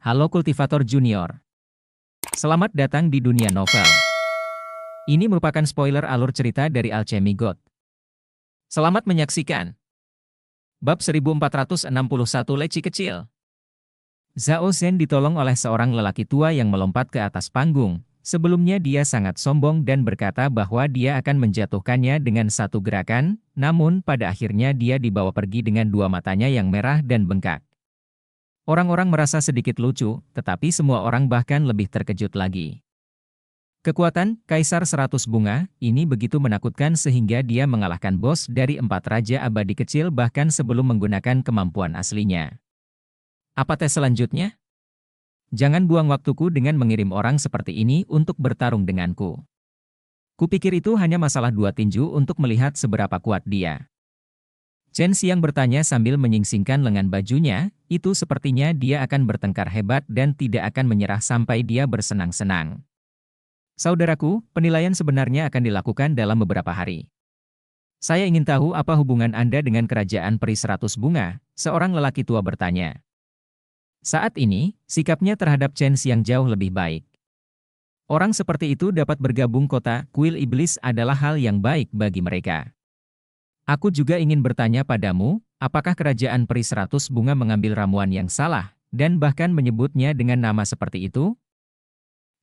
Halo Kultivator Junior. Selamat datang di dunia novel. Ini merupakan spoiler alur cerita dari Alchemy God. Selamat menyaksikan. Bab 1461 Leci Kecil. Zhao Zhen ditolong oleh seorang lelaki tua yang melompat ke atas panggung. Sebelumnya dia sangat sombong dan berkata bahwa dia akan menjatuhkannya dengan satu gerakan, namun pada akhirnya dia dibawa pergi dengan dua matanya yang merah dan bengkak. Orang-orang merasa sedikit lucu, tetapi semua orang bahkan lebih terkejut lagi. Kekuatan Kaisar 100 Bunga ini begitu menakutkan sehingga dia mengalahkan bos dari 4 Raja Abadi kecil bahkan sebelum menggunakan kemampuan aslinya. Apa tes selanjutnya? Jangan buang waktuku dengan mengirim orang seperti ini untuk bertarung denganku. Kupikir itu hanya masalah 2 tinju untuk melihat seberapa kuat dia. Chen Xiang bertanya sambil menyingsingkan lengan bajunya, itu sepertinya dia akan bertengkar hebat dan tidak akan menyerah sampai dia bersenang-senang. Saudaraku, penilaian sebenarnya akan dilakukan dalam beberapa hari. Saya ingin tahu apa hubungan Anda dengan kerajaan peri 100 bunga, seorang lelaki tua bertanya. Saat ini, sikapnya terhadap Chen Xiang jauh lebih baik. Orang seperti itu dapat bergabung kota kuil iblis adalah hal yang baik bagi mereka. Aku juga ingin bertanya padamu, apakah kerajaan peri 100 bunga mengambil ramuan yang salah, dan bahkan menyebutnya dengan nama seperti itu?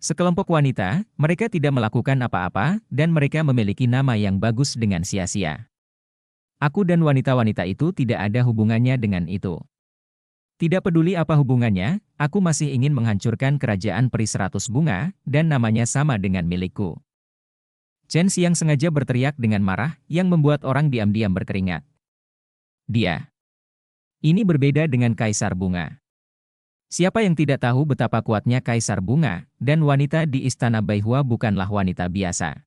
Sekelompok wanita, mereka tidak melakukan apa-apa, dan mereka memiliki nama yang bagus dengan sia-sia. Aku dan wanita-wanita itu tidak ada hubungannya dengan itu. Tidak peduli apa hubungannya, aku masih ingin menghancurkan kerajaan peri 100 bunga, dan namanya sama dengan milikku. Chen Xiang sengaja berteriak dengan marah, yang membuat orang diam-diam berkeringat. Ini berbeda dengan Kaisar Bunga. Siapa yang tidak tahu betapa kuatnya Kaisar Bunga, dan wanita di Istana Baihua bukanlah wanita biasa.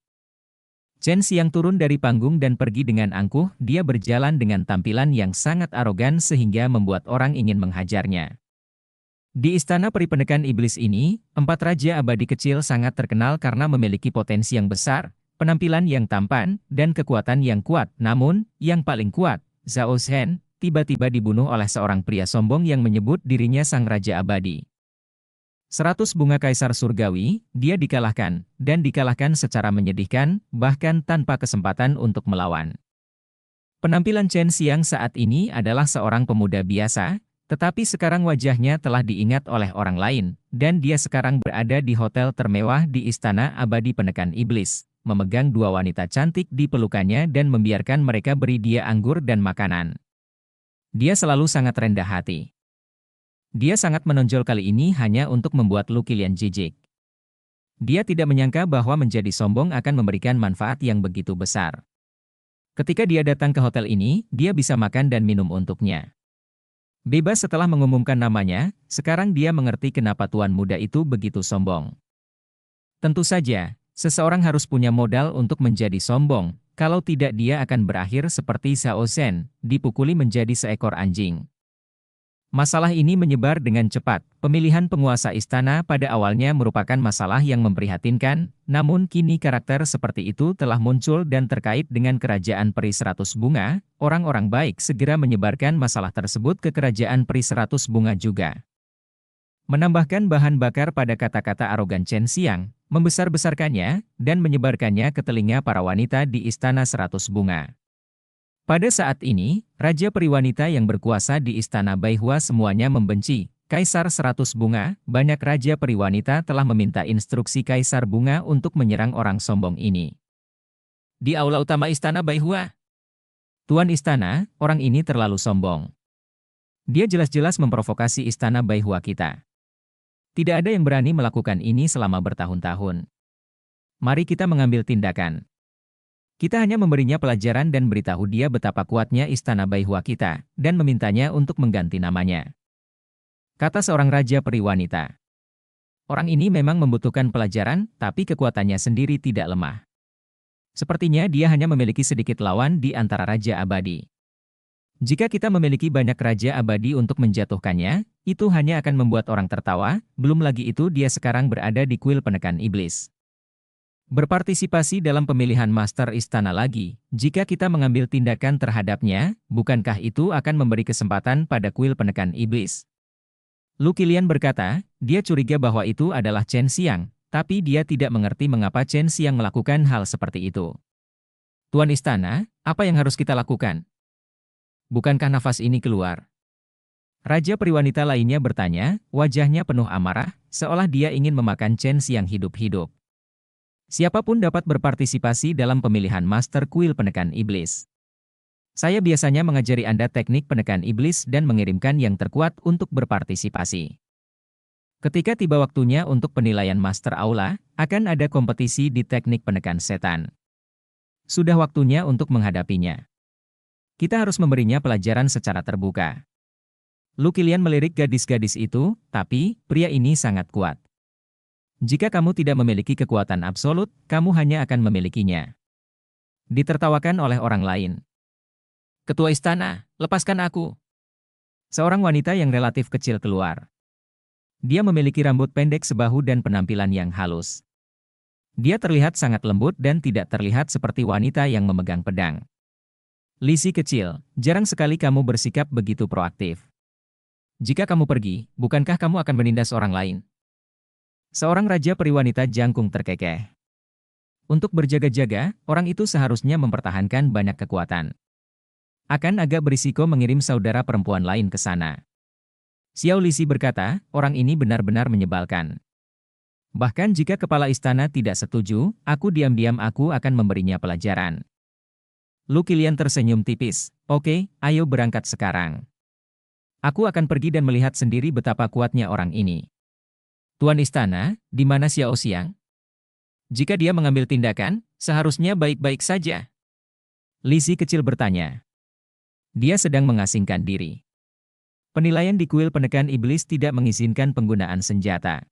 Chen Xiang turun dari panggung dan pergi dengan angkuh, dia berjalan dengan tampilan yang sangat arogan sehingga membuat orang ingin menghajarnya. Di Istana Peri Penekan Iblis ini, 4 Raja Abadi kecil sangat terkenal karena memiliki potensi yang besar, penampilan yang tampan, dan kekuatan yang kuat. Namun, yang paling kuat, Zhao Zhen, tiba-tiba dibunuh oleh seorang pria sombong yang menyebut dirinya Sang Raja Abadi. 100 bunga Kaisar Surgawi, dia dikalahkan, dan dikalahkan secara menyedihkan, bahkan tanpa kesempatan untuk melawan. Penampilan Chen Xiang saat ini adalah seorang pemuda biasa, tetapi sekarang wajahnya telah diingat oleh orang lain, dan dia sekarang berada di hotel termewah di Istana Abadi Penekan Iblis, memegang 2 wanita cantik di pelukannya dan membiarkan mereka beri dia anggur dan makanan. Dia selalu sangat rendah hati. Dia sangat menonjol kali ini hanya untuk membuat Lu Qilian jijik. Dia tidak menyangka bahwa menjadi sombong akan memberikan manfaat yang begitu besar. Ketika dia datang ke hotel ini, dia bisa makan dan minum untuknya. Bebas setelah mengumumkan namanya, sekarang dia mengerti kenapa tuan muda itu begitu sombong. Tentu saja, seseorang harus punya modal untuk menjadi sombong, kalau tidak dia akan berakhir seperti Zhao Zhen, dipukuli menjadi seekor anjing. Masalah ini menyebar dengan cepat. Pemilihan penguasa istana pada awalnya merupakan masalah yang memprihatinkan, namun kini karakter seperti itu telah muncul dan terkait dengan kerajaan peri 100 bunga, orang-orang baik segera menyebarkan masalah tersebut ke kerajaan peri 100 bunga juga. Menambahkan bahan bakar pada kata-kata arogan Chen Xiang, membesar-besarkannya, dan menyebarkannya ke telinga para wanita di Istana 100 Bunga. Pada saat ini, Raja Peri wanita yang berkuasa di Istana Baihua semuanya membenci Kaisar 100 Bunga. Banyak Raja Peri wanita telah meminta instruksi Kaisar Bunga untuk menyerang orang sombong ini. Di aula utama Istana Baihua, Tuan Istana, orang ini terlalu sombong. Dia jelas-jelas memprovokasi Istana Baihua kita. Tidak ada yang berani melakukan ini selama bertahun-tahun. Mari kita mengambil tindakan. Kita hanya memberinya pelajaran dan beritahu dia betapa kuatnya Istana Baihua kita, dan memintanya untuk mengganti namanya. Kata seorang Raja Peri wanita. Orang ini memang membutuhkan pelajaran, tapi kekuatannya sendiri tidak lemah. Sepertinya dia hanya memiliki sedikit lawan di antara Raja Abadi. Jika kita memiliki banyak Raja Abadi untuk menjatuhkannya, itu hanya akan membuat orang tertawa, belum lagi itu dia sekarang berada di kuil penekan iblis. Berpartisipasi dalam pemilihan Master Istana lagi, jika kita mengambil tindakan terhadapnya, bukankah itu akan memberi kesempatan pada kuil penekan iblis? Lu Qilian berkata, dia curiga bahwa itu adalah Chen Xiang, tapi dia tidak mengerti mengapa Chen Xiang melakukan hal seperti itu. Tuan Istana, apa yang harus kita lakukan? Bukankah nafas ini keluar? Raja Priwanita lainnya bertanya, wajahnya penuh amarah, seolah dia ingin memakan Chen Xiang hidup-hidup. Siapapun dapat berpartisipasi dalam pemilihan Master Kuil Penekan Iblis. Saya biasanya mengajari Anda teknik penekan iblis dan mengirimkan yang terkuat untuk berpartisipasi. Ketika tiba waktunya untuk penilaian Master Aula, akan ada kompetisi di teknik penekan setan. Sudah waktunya untuk menghadapinya. Kita harus memberinya pelajaran secara terbuka. Lu Qilian melirik gadis-gadis itu, tapi pria ini sangat kuat. Jika kamu tidak memiliki kekuatan absolut, kamu hanya akan memilikinya. Ditertawakan oleh orang lain. Ketua istana, lepaskan aku. Seorang wanita yang relatif kecil keluar. Dia memiliki rambut pendek sebahu dan penampilan yang halus. Dia terlihat sangat lembut dan tidak terlihat seperti wanita yang memegang pedang. Lisi kecil, jarang sekali kamu bersikap begitu proaktif. Jika kamu pergi, bukankah kamu akan menindas orang lain? Seorang raja periwanita jangkung terkekeh. Untuk berjaga-jaga, orang itu seharusnya mempertahankan banyak kekuatan. Akan agak berisiko mengirim saudara perempuan lain ke sana. Xiao Lisi berkata, orang ini benar-benar menyebalkan. Bahkan jika kepala istana tidak setuju, aku diam-diam akan memberinya pelajaran. Lu Qilian tersenyum tipis. Oke, ayo berangkat sekarang. Aku akan pergi dan melihat sendiri betapa kuatnya orang ini. Tuan istana, di mana Xiao Xiang? Jika dia mengambil tindakan, seharusnya baik-baik saja. Lisi kecil bertanya. Dia sedang mengasingkan diri. Penilaian di kuil penekan iblis tidak mengizinkan penggunaan senjata.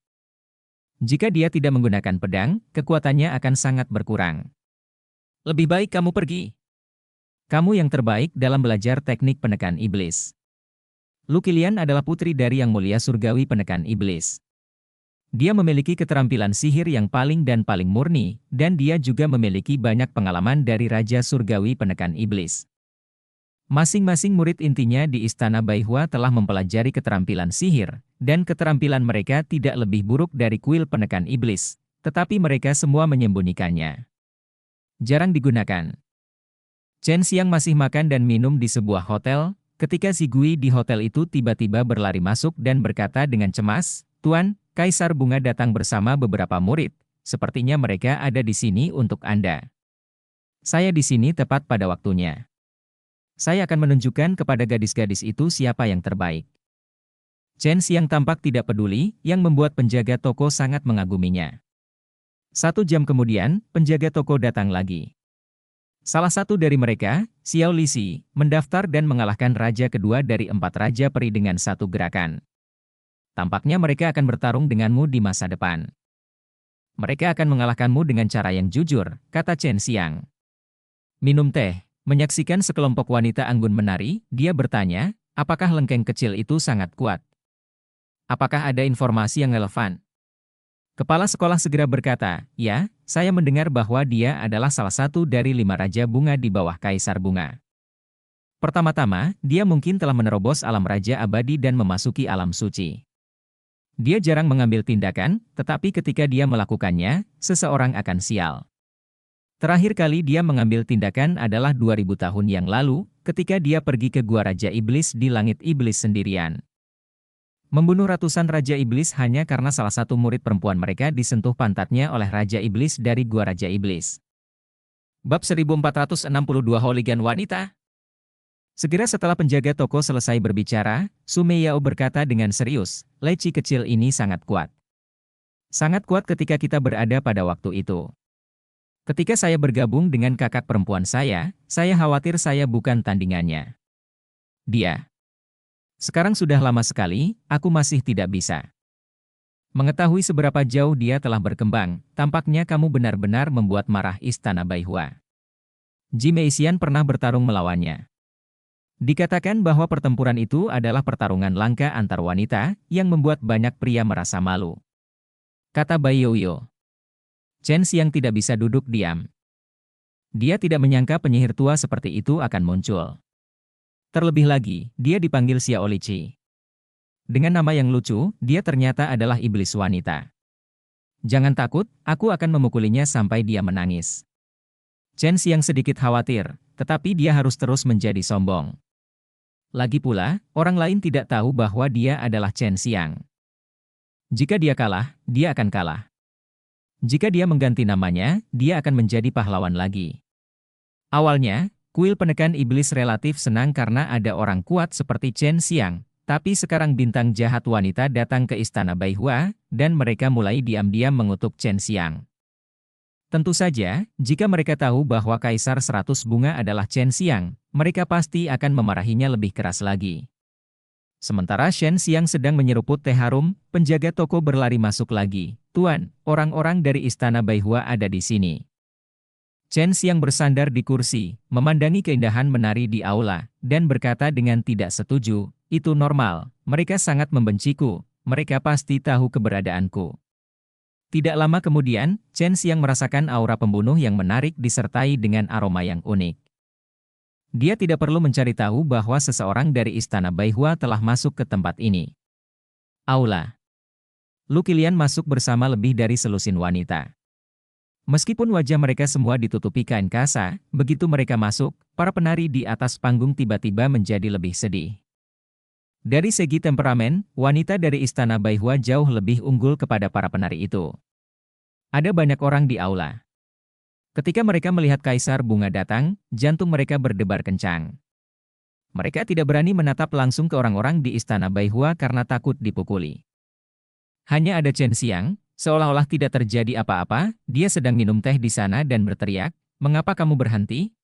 Jika dia tidak menggunakan pedang, kekuatannya akan sangat berkurang. Lebih baik kamu pergi. Kamu yang terbaik dalam belajar teknik penekan iblis. Lu Qilian adalah putri dari Yang Mulia Surgawi Penekan Iblis. Dia memiliki keterampilan sihir yang paling murni, dan dia juga memiliki banyak pengalaman dari Raja Surgawi Penekan Iblis. Masing-masing murid intinya di Istana Baihua telah mempelajari keterampilan sihir, dan keterampilan mereka tidak lebih buruk dari kuil penekan iblis, tetapi mereka semua menyembunyikannya. Jarang digunakan. Chen Xiang masih makan dan minum di sebuah hotel, ketika si Gui di hotel itu tiba-tiba berlari masuk dan berkata dengan cemas, "Tuan, Kaisar Bunga datang bersama beberapa murid, sepertinya mereka ada di sini untuk Anda. Saya di sini tepat pada waktunya. Saya akan menunjukkan kepada gadis-gadis itu siapa yang terbaik." Chen Xiang tampak tidak peduli, yang membuat penjaga toko sangat mengaguminya. 1 jam kemudian, penjaga toko datang lagi. Salah satu dari mereka, Xiao Lisi, mendaftar dan mengalahkan raja kedua dari 4 raja peri dengan 1 gerakan. Tampaknya mereka akan bertarung denganmu di masa depan. Mereka akan mengalahkanmu dengan cara yang jujur, kata Chen Xiang. Minum teh. Menyaksikan sekelompok wanita anggun menari, dia bertanya, apakah lengkeng kecil itu sangat kuat? Apakah ada informasi yang relevan? Kepala sekolah segera berkata, ya, saya mendengar bahwa dia adalah salah satu dari 5 raja bunga di bawah Kaisar Bunga. Pertama-tama, dia mungkin telah menerobos alam raja abadi dan memasuki alam suci. Dia jarang mengambil tindakan, tetapi ketika dia melakukannya, seseorang akan sial. Terakhir kali dia mengambil tindakan adalah 2000 tahun yang lalu, ketika dia pergi ke Gua Raja Iblis di Langit Iblis sendirian. Membunuh ratusan Raja Iblis hanya karena salah satu murid perempuan mereka disentuh pantatnya oleh Raja Iblis dari Gua Raja Iblis. Bab 1462 Hooligan Wanita. Segera setelah penjaga toko selesai berbicara, Su Meiyao berkata dengan serius, leci kecil ini sangat kuat. Sangat kuat ketika kita berada pada waktu itu. Ketika saya bergabung dengan kakak perempuan saya khawatir saya bukan tandingannya. Dia. Sekarang sudah lama sekali, aku masih tidak bisa mengetahui seberapa jauh dia telah berkembang. Tampaknya kamu benar-benar membuat marah Istana Baihua. Ji Meixian pernah bertarung melawannya. Dikatakan bahwa pertempuran itu adalah pertarungan langka antar wanita, yang membuat banyak pria merasa malu. Kata Bai Youyo. Chen Xiang tidak bisa duduk diam. Dia tidak menyangka penyihir tua seperti itu akan muncul. Terlebih lagi, dia dipanggil Xiao Liqi. Dengan nama yang lucu, dia ternyata adalah iblis wanita. Jangan takut, aku akan memukulinya sampai dia menangis. Chen Xiang sedikit khawatir, tetapi dia harus terus menjadi sombong. Lagi pula, orang lain tidak tahu bahwa dia adalah Chen Xiang. Jika dia kalah, dia akan kalah. Jika dia mengganti namanya, dia akan menjadi pahlawan lagi. Awalnya, kuil penekan iblis relatif senang karena ada orang kuat seperti Chen Xiang, tapi sekarang bintang jahat wanita datang ke istana Baihua, dan mereka mulai diam-diam mengutuk Chen Xiang. Tentu saja, jika mereka tahu bahwa Kaisar 100 Bunga adalah Chen Xiang, mereka pasti akan memarahinya lebih keras lagi. Sementara Chen Xiang sedang menyeruput teh harum, penjaga toko berlari masuk lagi. Tuan, orang-orang dari istana Baihua ada di sini. Chen Xiang bersandar di kursi, memandangi keindahan menari di aula, dan berkata dengan tidak setuju, itu normal, mereka sangat membenciku, mereka pasti tahu keberadaanku. Tidak lama kemudian, Chen Xiang merasakan aura pembunuh yang menarik disertai dengan aroma yang unik. Dia tidak perlu mencari tahu bahwa seseorang dari istana Baihua telah masuk ke tempat ini. Aula. Lu Qilian masuk bersama lebih dari selusin wanita. Meskipun wajah mereka semua ditutupi kain kasa, begitu mereka masuk, para penari di atas panggung tiba-tiba menjadi lebih sedih. Dari segi temperamen, wanita dari istana Baihua jauh lebih unggul kepada para penari itu. Ada banyak orang di aula. Ketika mereka melihat Kaisar Bunga datang, jantung mereka berdebar kencang. Mereka tidak berani menatap langsung ke orang-orang di istana Baihua karena takut dipukuli. Hanya ada Chen Xiang, seolah-olah tidak terjadi apa-apa, dia sedang minum teh di sana dan berteriak, "Mengapa kamu berhenti?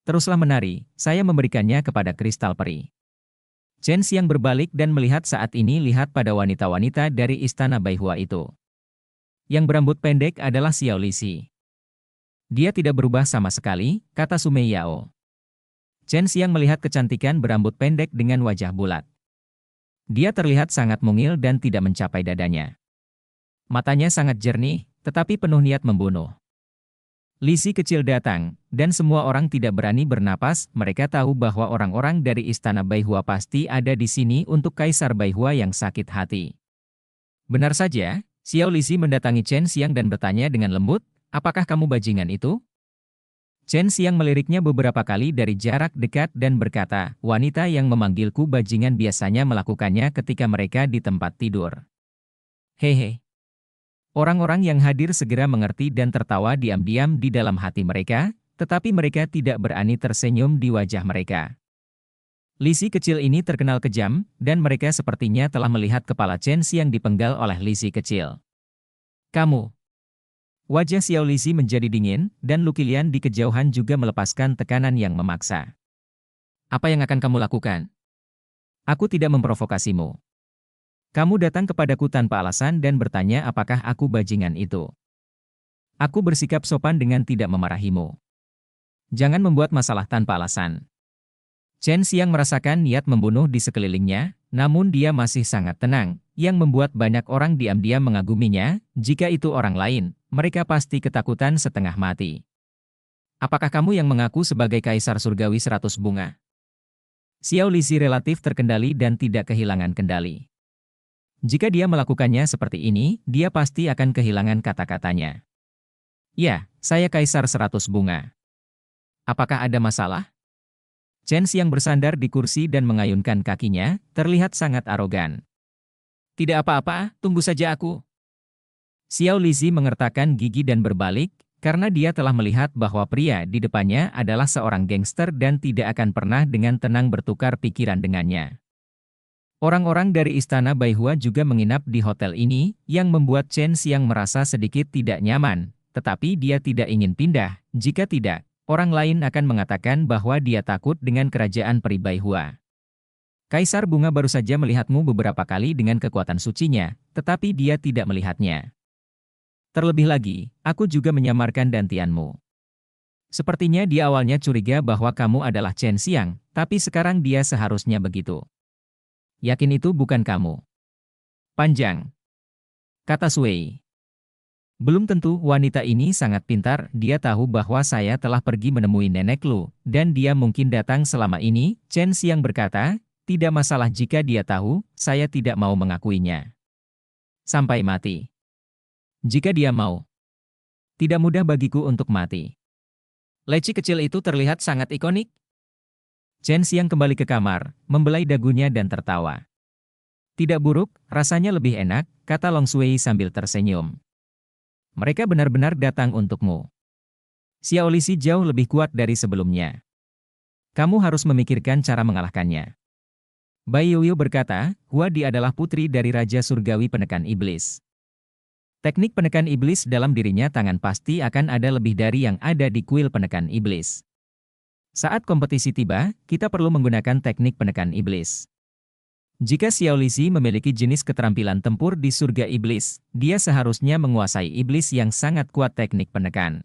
Teruslah menari, saya memberikannya kepada kristal peri." Chen Xiang berbalik dan melihat saat ini lihat pada wanita-wanita dari istana Baihua itu. Yang berambut pendek adalah Xiao Lixi. Dia tidak berubah sama sekali, kata Sumei Yao. Chen Xiang melihat kecantikan berambut pendek dengan wajah bulat. Dia terlihat sangat mungil dan tidak mencapai dadanya. Matanya sangat jernih, tetapi penuh niat membunuh. Lixi kecil datang, dan semua orang tidak berani bernapas, mereka tahu bahwa orang-orang dari istana Baihua pasti ada di sini untuk Kaisar Baihua yang sakit hati. Benar saja, Xiao Lixi mendatangi Chen Xiang dan bertanya dengan lembut, "Apakah kamu bajingan itu?" Chen Xiang meliriknya beberapa kali dari jarak dekat dan berkata, "Wanita yang memanggilku bajingan biasanya melakukannya ketika mereka di tempat tidur." Hehe. Orang-orang yang hadir segera mengerti dan tertawa diam-diam di dalam hati mereka, tetapi mereka tidak berani tersenyum di wajah mereka. Lixi kecil ini terkenal kejam, dan mereka sepertinya telah melihat kepala Chen Xiang dipenggal oleh Lixi kecil. "Kamu." Wajah Xiao Lixi menjadi dingin, dan Lu Qilian di kejauhan juga melepaskan tekanan yang memaksa. "Apa yang akan kamu lakukan? Aku tidak memprovokasimu. Kamu datang kepadaku tanpa alasan dan bertanya apakah aku bajingan itu. Aku bersikap sopan dengan tidak memarahimu. Jangan membuat masalah tanpa alasan." Chen Xiang merasakan niat membunuh di sekelilingnya, namun dia masih sangat tenang, yang membuat banyak orang diam-diam mengaguminya. Jika itu orang lain, mereka pasti ketakutan setengah mati. "Apakah kamu yang mengaku sebagai Kaisar Surgawi 100 Bunga?" Xiao Lixi relatif terkendali dan tidak kehilangan kendali. Jika dia melakukannya seperti ini, dia pasti akan kehilangan kata-katanya. "Ya, saya Kaisar 100 Bunga. Apakah ada masalah?" Chen Xiang bersandar di kursi dan mengayunkan kakinya, terlihat sangat arogan. "Tidak apa-apa, tunggu saja aku." Xiao Lixi mengertakkan gigi dan berbalik, karena dia telah melihat bahwa pria di depannya adalah seorang gangster dan tidak akan pernah dengan tenang bertukar pikiran dengannya. Orang-orang dari istana Baihua juga menginap di hotel ini, yang membuat Chen Xiang merasa sedikit tidak nyaman, tetapi dia tidak ingin pindah. Jika tidak, orang lain akan mengatakan bahwa dia takut dengan kerajaan peri Baihua. Kaisar Bunga baru saja melihatmu beberapa kali dengan kekuatan sucinya, tetapi dia tidak melihatnya. Terlebih lagi, aku juga menyamarkan dantianmu. Sepertinya dia awalnya curiga bahwa kamu adalah Chen Xiang, tapi sekarang dia seharusnya begitu. Yakin itu bukan kamu. Panjang, kata Sui. Belum tentu wanita ini sangat pintar, dia tahu bahwa saya telah pergi menemui nenek Lu, dan dia mungkin datang selama ini, Chen Xiang berkata, Tidak masalah jika dia tahu, saya tidak mau mengakuinya. Sampai mati. Jika dia mau. Tidak mudah bagiku untuk mati. Leci kecil itu terlihat sangat ikonik. Chen Xiang kembali ke kamar, membelai dagunya dan tertawa. Tidak buruk, rasanya lebih enak, kata Long Shui sambil tersenyum. Mereka benar-benar datang untukmu. Xiao Lixi jauh lebih kuat dari sebelumnya. Kamu harus memikirkan cara mengalahkannya. Bai Yoyo berkata, Huadi adalah putri dari Raja Surgawi Penekan Iblis. Teknik penekan iblis dalam dirinya tangan pasti akan ada lebih dari yang ada di kuil penekan iblis. Saat kompetisi tiba, kita perlu menggunakan teknik penekan iblis. Jika Xiao Lixi memiliki jenis keterampilan tempur di surga iblis, dia seharusnya menguasai iblis yang sangat kuat teknik penekan.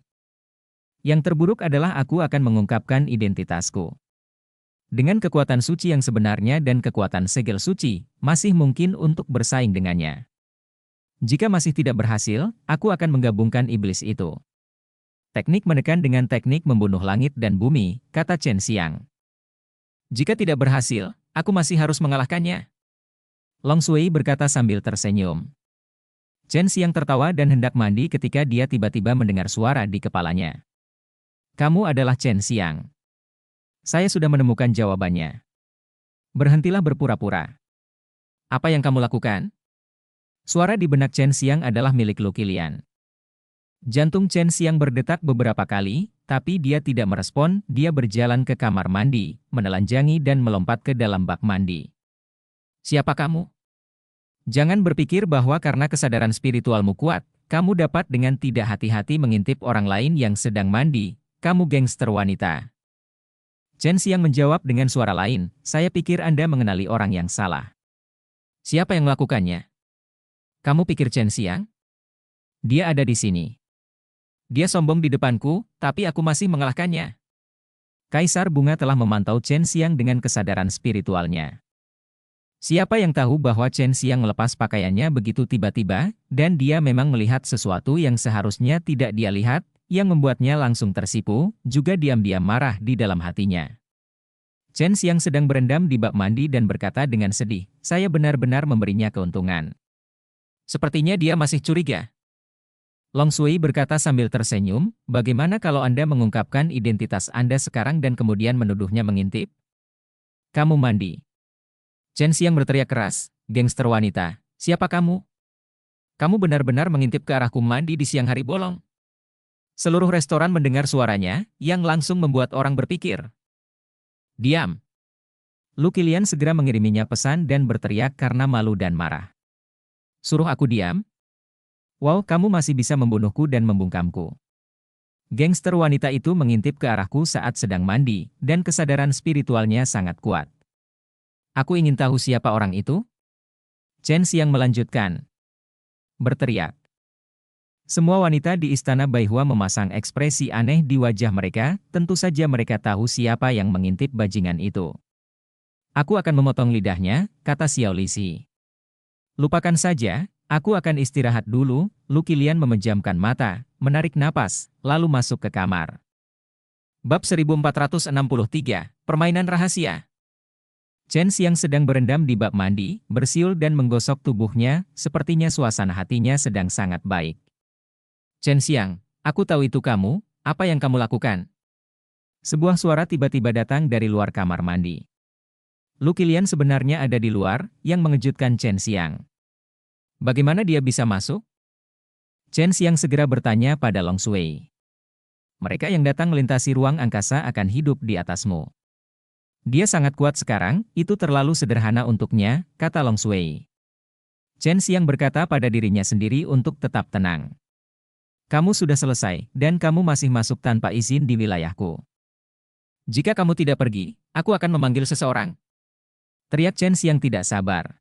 Yang terburuk adalah aku akan mengungkapkan identitasku. Dengan kekuatan suci yang sebenarnya dan kekuatan segel suci, masih mungkin untuk bersaing dengannya. Jika masih tidak berhasil, aku akan menggabungkan iblis itu. Teknik menekan dengan teknik membunuh langit dan bumi, kata Chen Xiang. Jika tidak berhasil, aku masih harus mengalahkannya. Long Shui berkata sambil tersenyum. Chen Xiang tertawa dan hendak mandi ketika dia tiba-tiba mendengar suara di kepalanya. Kamu adalah Chen Xiang. Saya sudah menemukan jawabannya. Berhentilah berpura-pura. Apa yang kamu lakukan? Suara di benak Chen Xiang adalah milik Lu Qilian. Jantung Chen Xiang berdetak beberapa kali, tapi dia tidak merespon, dia berjalan ke kamar mandi, menelanjangi dan melompat ke dalam bak mandi. Siapa kamu? Jangan berpikir bahwa karena kesadaran spiritualmu kuat, kamu dapat dengan tidak hati-hati mengintip orang lain yang sedang mandi, kamu gangster wanita. Chen Xiang menjawab dengan suara lain, saya pikir Anda mengenali orang yang salah. Siapa yang melakukannya? Kamu pikir Chen Xiang? Dia ada di sini. Dia sombong di depanku, tapi aku masih mengalahkannya. Kaisar Bunga telah memantau Chen Xiang dengan kesadaran spiritualnya. Siapa yang tahu bahwa Chen Xiang melepas pakaiannya begitu tiba-tiba, dan dia memang melihat sesuatu yang seharusnya tidak dia lihat, yang membuatnya langsung tersipu, juga diam-diam marah di dalam hatinya. Chen Xiang sedang berendam di bak mandi dan berkata dengan sedih, saya benar-benar memberinya keuntungan. Sepertinya dia masih curiga. Long Shui berkata sambil tersenyum, bagaimana kalau Anda mengungkapkan identitas Anda sekarang dan kemudian menuduhnya mengintip? Kamu mandi. Chen Xiang berteriak keras, gangster wanita, siapa kamu? Kamu benar-benar mengintip ke arahku mandi di siang hari bolong. Seluruh restoran mendengar suaranya, yang langsung membuat orang berpikir. Diam. Lu Qilian segera mengiriminya pesan dan berteriak karena malu dan marah. Suruh aku diam? Wow, kamu masih bisa membunuhku dan membungkamku. Gangster wanita itu mengintip ke arahku saat sedang mandi, dan kesadaran spiritualnya sangat kuat. Aku ingin tahu siapa orang itu? Chen Xiang melanjutkan. Berteriak. Semua wanita di istana Baihua memasang ekspresi aneh di wajah mereka, tentu saja mereka tahu siapa yang mengintip bajingan itu. Aku akan memotong lidahnya, kata Xiao Lixi. Lupakan saja, aku akan istirahat dulu, Lu Qilian memejamkan mata, menarik napas, lalu masuk ke kamar. Bab 1463, Permainan Rahasia. Chen Xiang sedang berendam di bak mandi, bersiul dan menggosok tubuhnya, sepertinya suasana hatinya sedang sangat baik. Chen Xiang, aku tahu itu kamu, apa yang kamu lakukan? Sebuah suara tiba-tiba datang dari luar kamar mandi. Lu Qilian sebenarnya ada di luar, yang mengejutkan Chen Xiang. Bagaimana dia bisa masuk? Chen Xiang segera bertanya pada Long Shui. Mereka yang datang melintasi ruang angkasa akan hidup di atasmu. Dia sangat kuat sekarang, itu terlalu sederhana untuknya, kata Long Shui. Chen Xiang berkata pada dirinya sendiri untuk tetap tenang. Kamu sudah selesai, dan kamu masih masuk tanpa izin di wilayahku. Jika kamu tidak pergi, aku akan memanggil seseorang. Teriak Chen Xiang tidak sabar.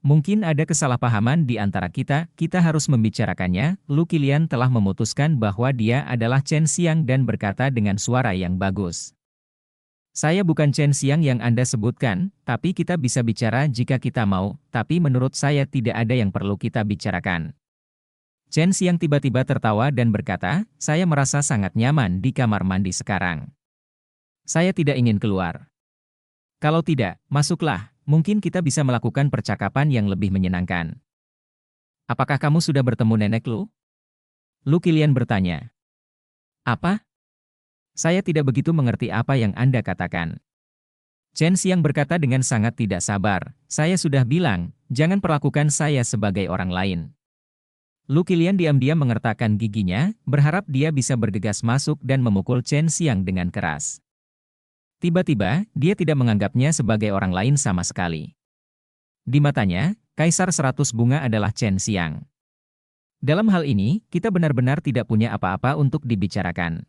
Mungkin ada kesalahpahaman di antara kita harus membicarakannya. Lu Qilian telah memutuskan bahwa dia adalah Chen Xiang dan berkata dengan suara yang bagus. Saya bukan Chen Xiang yang Anda sebutkan, tapi kita bisa bicara jika kita mau, tapi menurut saya tidak ada yang perlu kita bicarakan. Chen Xiang tiba-tiba tertawa dan berkata, saya merasa sangat nyaman di kamar mandi sekarang. Saya tidak ingin keluar. Kalau tidak, masuklah, mungkin kita bisa melakukan percakapan yang lebih menyenangkan. Apakah kamu sudah bertemu nenek Lu? Lu Kilian bertanya. Apa? Saya tidak begitu mengerti apa yang Anda katakan. Chen Xiang berkata dengan sangat tidak sabar, saya sudah bilang, jangan perlakukan saya sebagai orang lain. Lu Kilian diam-diam mengertakkan giginya, berharap dia bisa bergegas masuk dan memukul Chen Xiang dengan keras. Tiba-tiba, dia tidak menganggapnya sebagai orang lain sama sekali. Di matanya, Kaisar 100 Bunga adalah Chen Xiang. Dalam hal ini, kita benar-benar tidak punya apa-apa untuk dibicarakan.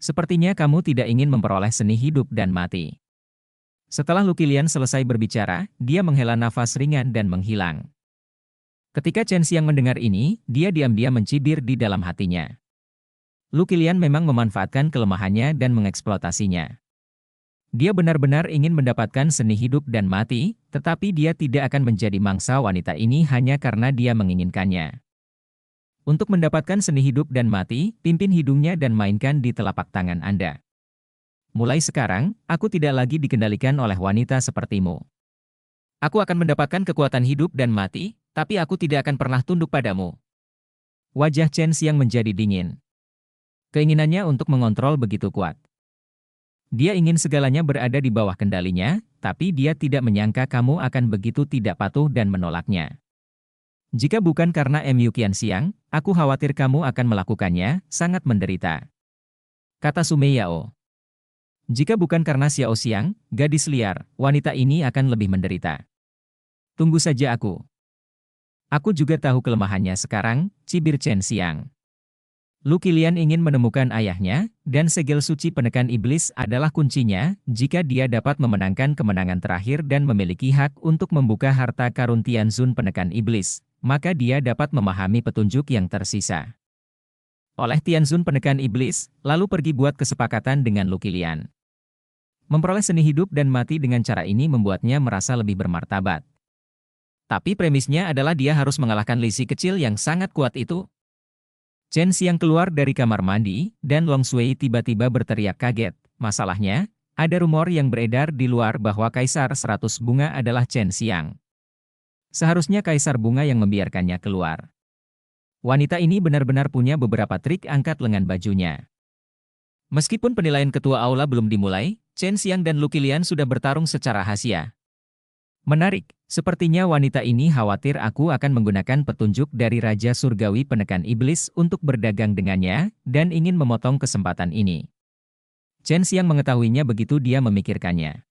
Sepertinya kamu tidak ingin memperoleh seni hidup dan mati. Setelah Lu Kilian selesai berbicara, dia menghela nafas ringan dan menghilang. Ketika Chen Xiang mendengar ini, dia diam-diam mencibir di dalam hatinya. Lu Kilian memang memanfaatkan kelemahannya dan mengeksploitasinya. Dia benar-benar ingin mendapatkan seni hidup dan mati, tetapi dia tidak akan menjadi mangsa wanita ini hanya karena dia menginginkannya. Untuk mendapatkan seni hidup dan mati, pimpin hidungnya dan mainkan di telapak tangan Anda. Mulai sekarang, aku tidak lagi dikendalikan oleh wanita sepertimu. Aku akan mendapatkan kekuatan hidup dan mati, tapi aku tidak akan pernah tunduk padamu. Wajah Chen Xiang menjadi dingin. Keinginannya untuk mengontrol begitu kuat. Dia ingin segalanya berada di bawah kendalinya, tapi dia tidak menyangka kamu akan begitu tidak patuh dan menolaknya. Jika bukan karena Mu Qianxiang, aku khawatir kamu akan melakukannya, sangat menderita. Kata Sumei Yao. Jika bukan karena Xiao Xiang, gadis liar, wanita ini akan lebih menderita. Tunggu saja aku. Aku juga tahu kelemahannya sekarang, cibir Chen Xiang. Lu Kilian ingin menemukan ayahnya, dan segel suci penekan iblis adalah kuncinya, jika dia dapat memenangkan kemenangan terakhir dan memiliki hak untuk membuka harta karun Tianzun penekan iblis, maka dia dapat memahami petunjuk yang tersisa. Oleh Tianzun penekan iblis, lalu pergi buat kesepakatan dengan Lu Kilian. Memperoleh seni hidup dan mati dengan cara ini membuatnya merasa lebih bermartabat. Tapi premisnya adalah dia harus mengalahkan Li Si kecil yang sangat kuat itu. Chen Xiang keluar dari kamar mandi, dan Long Shui tiba-tiba berteriak kaget. Masalahnya, ada rumor yang beredar di luar bahwa Kaisar 100 Bunga adalah Chen Xiang. Seharusnya Kaisar Bunga yang membiarkannya keluar. Wanita ini benar-benar punya beberapa trik angkat lengan bajunya. Meskipun penilaian ketua aula belum dimulai, Chen Xiang dan Lu Kilian sudah bertarung secara rahasia. Menarik, sepertinya wanita ini khawatir aku akan menggunakan petunjuk dari Raja Surgawi penekan iblis untuk berdagang dengannya, dan ingin memotong kesempatan ini. Chen Xiang mengetahuinya begitu dia memikirkannya.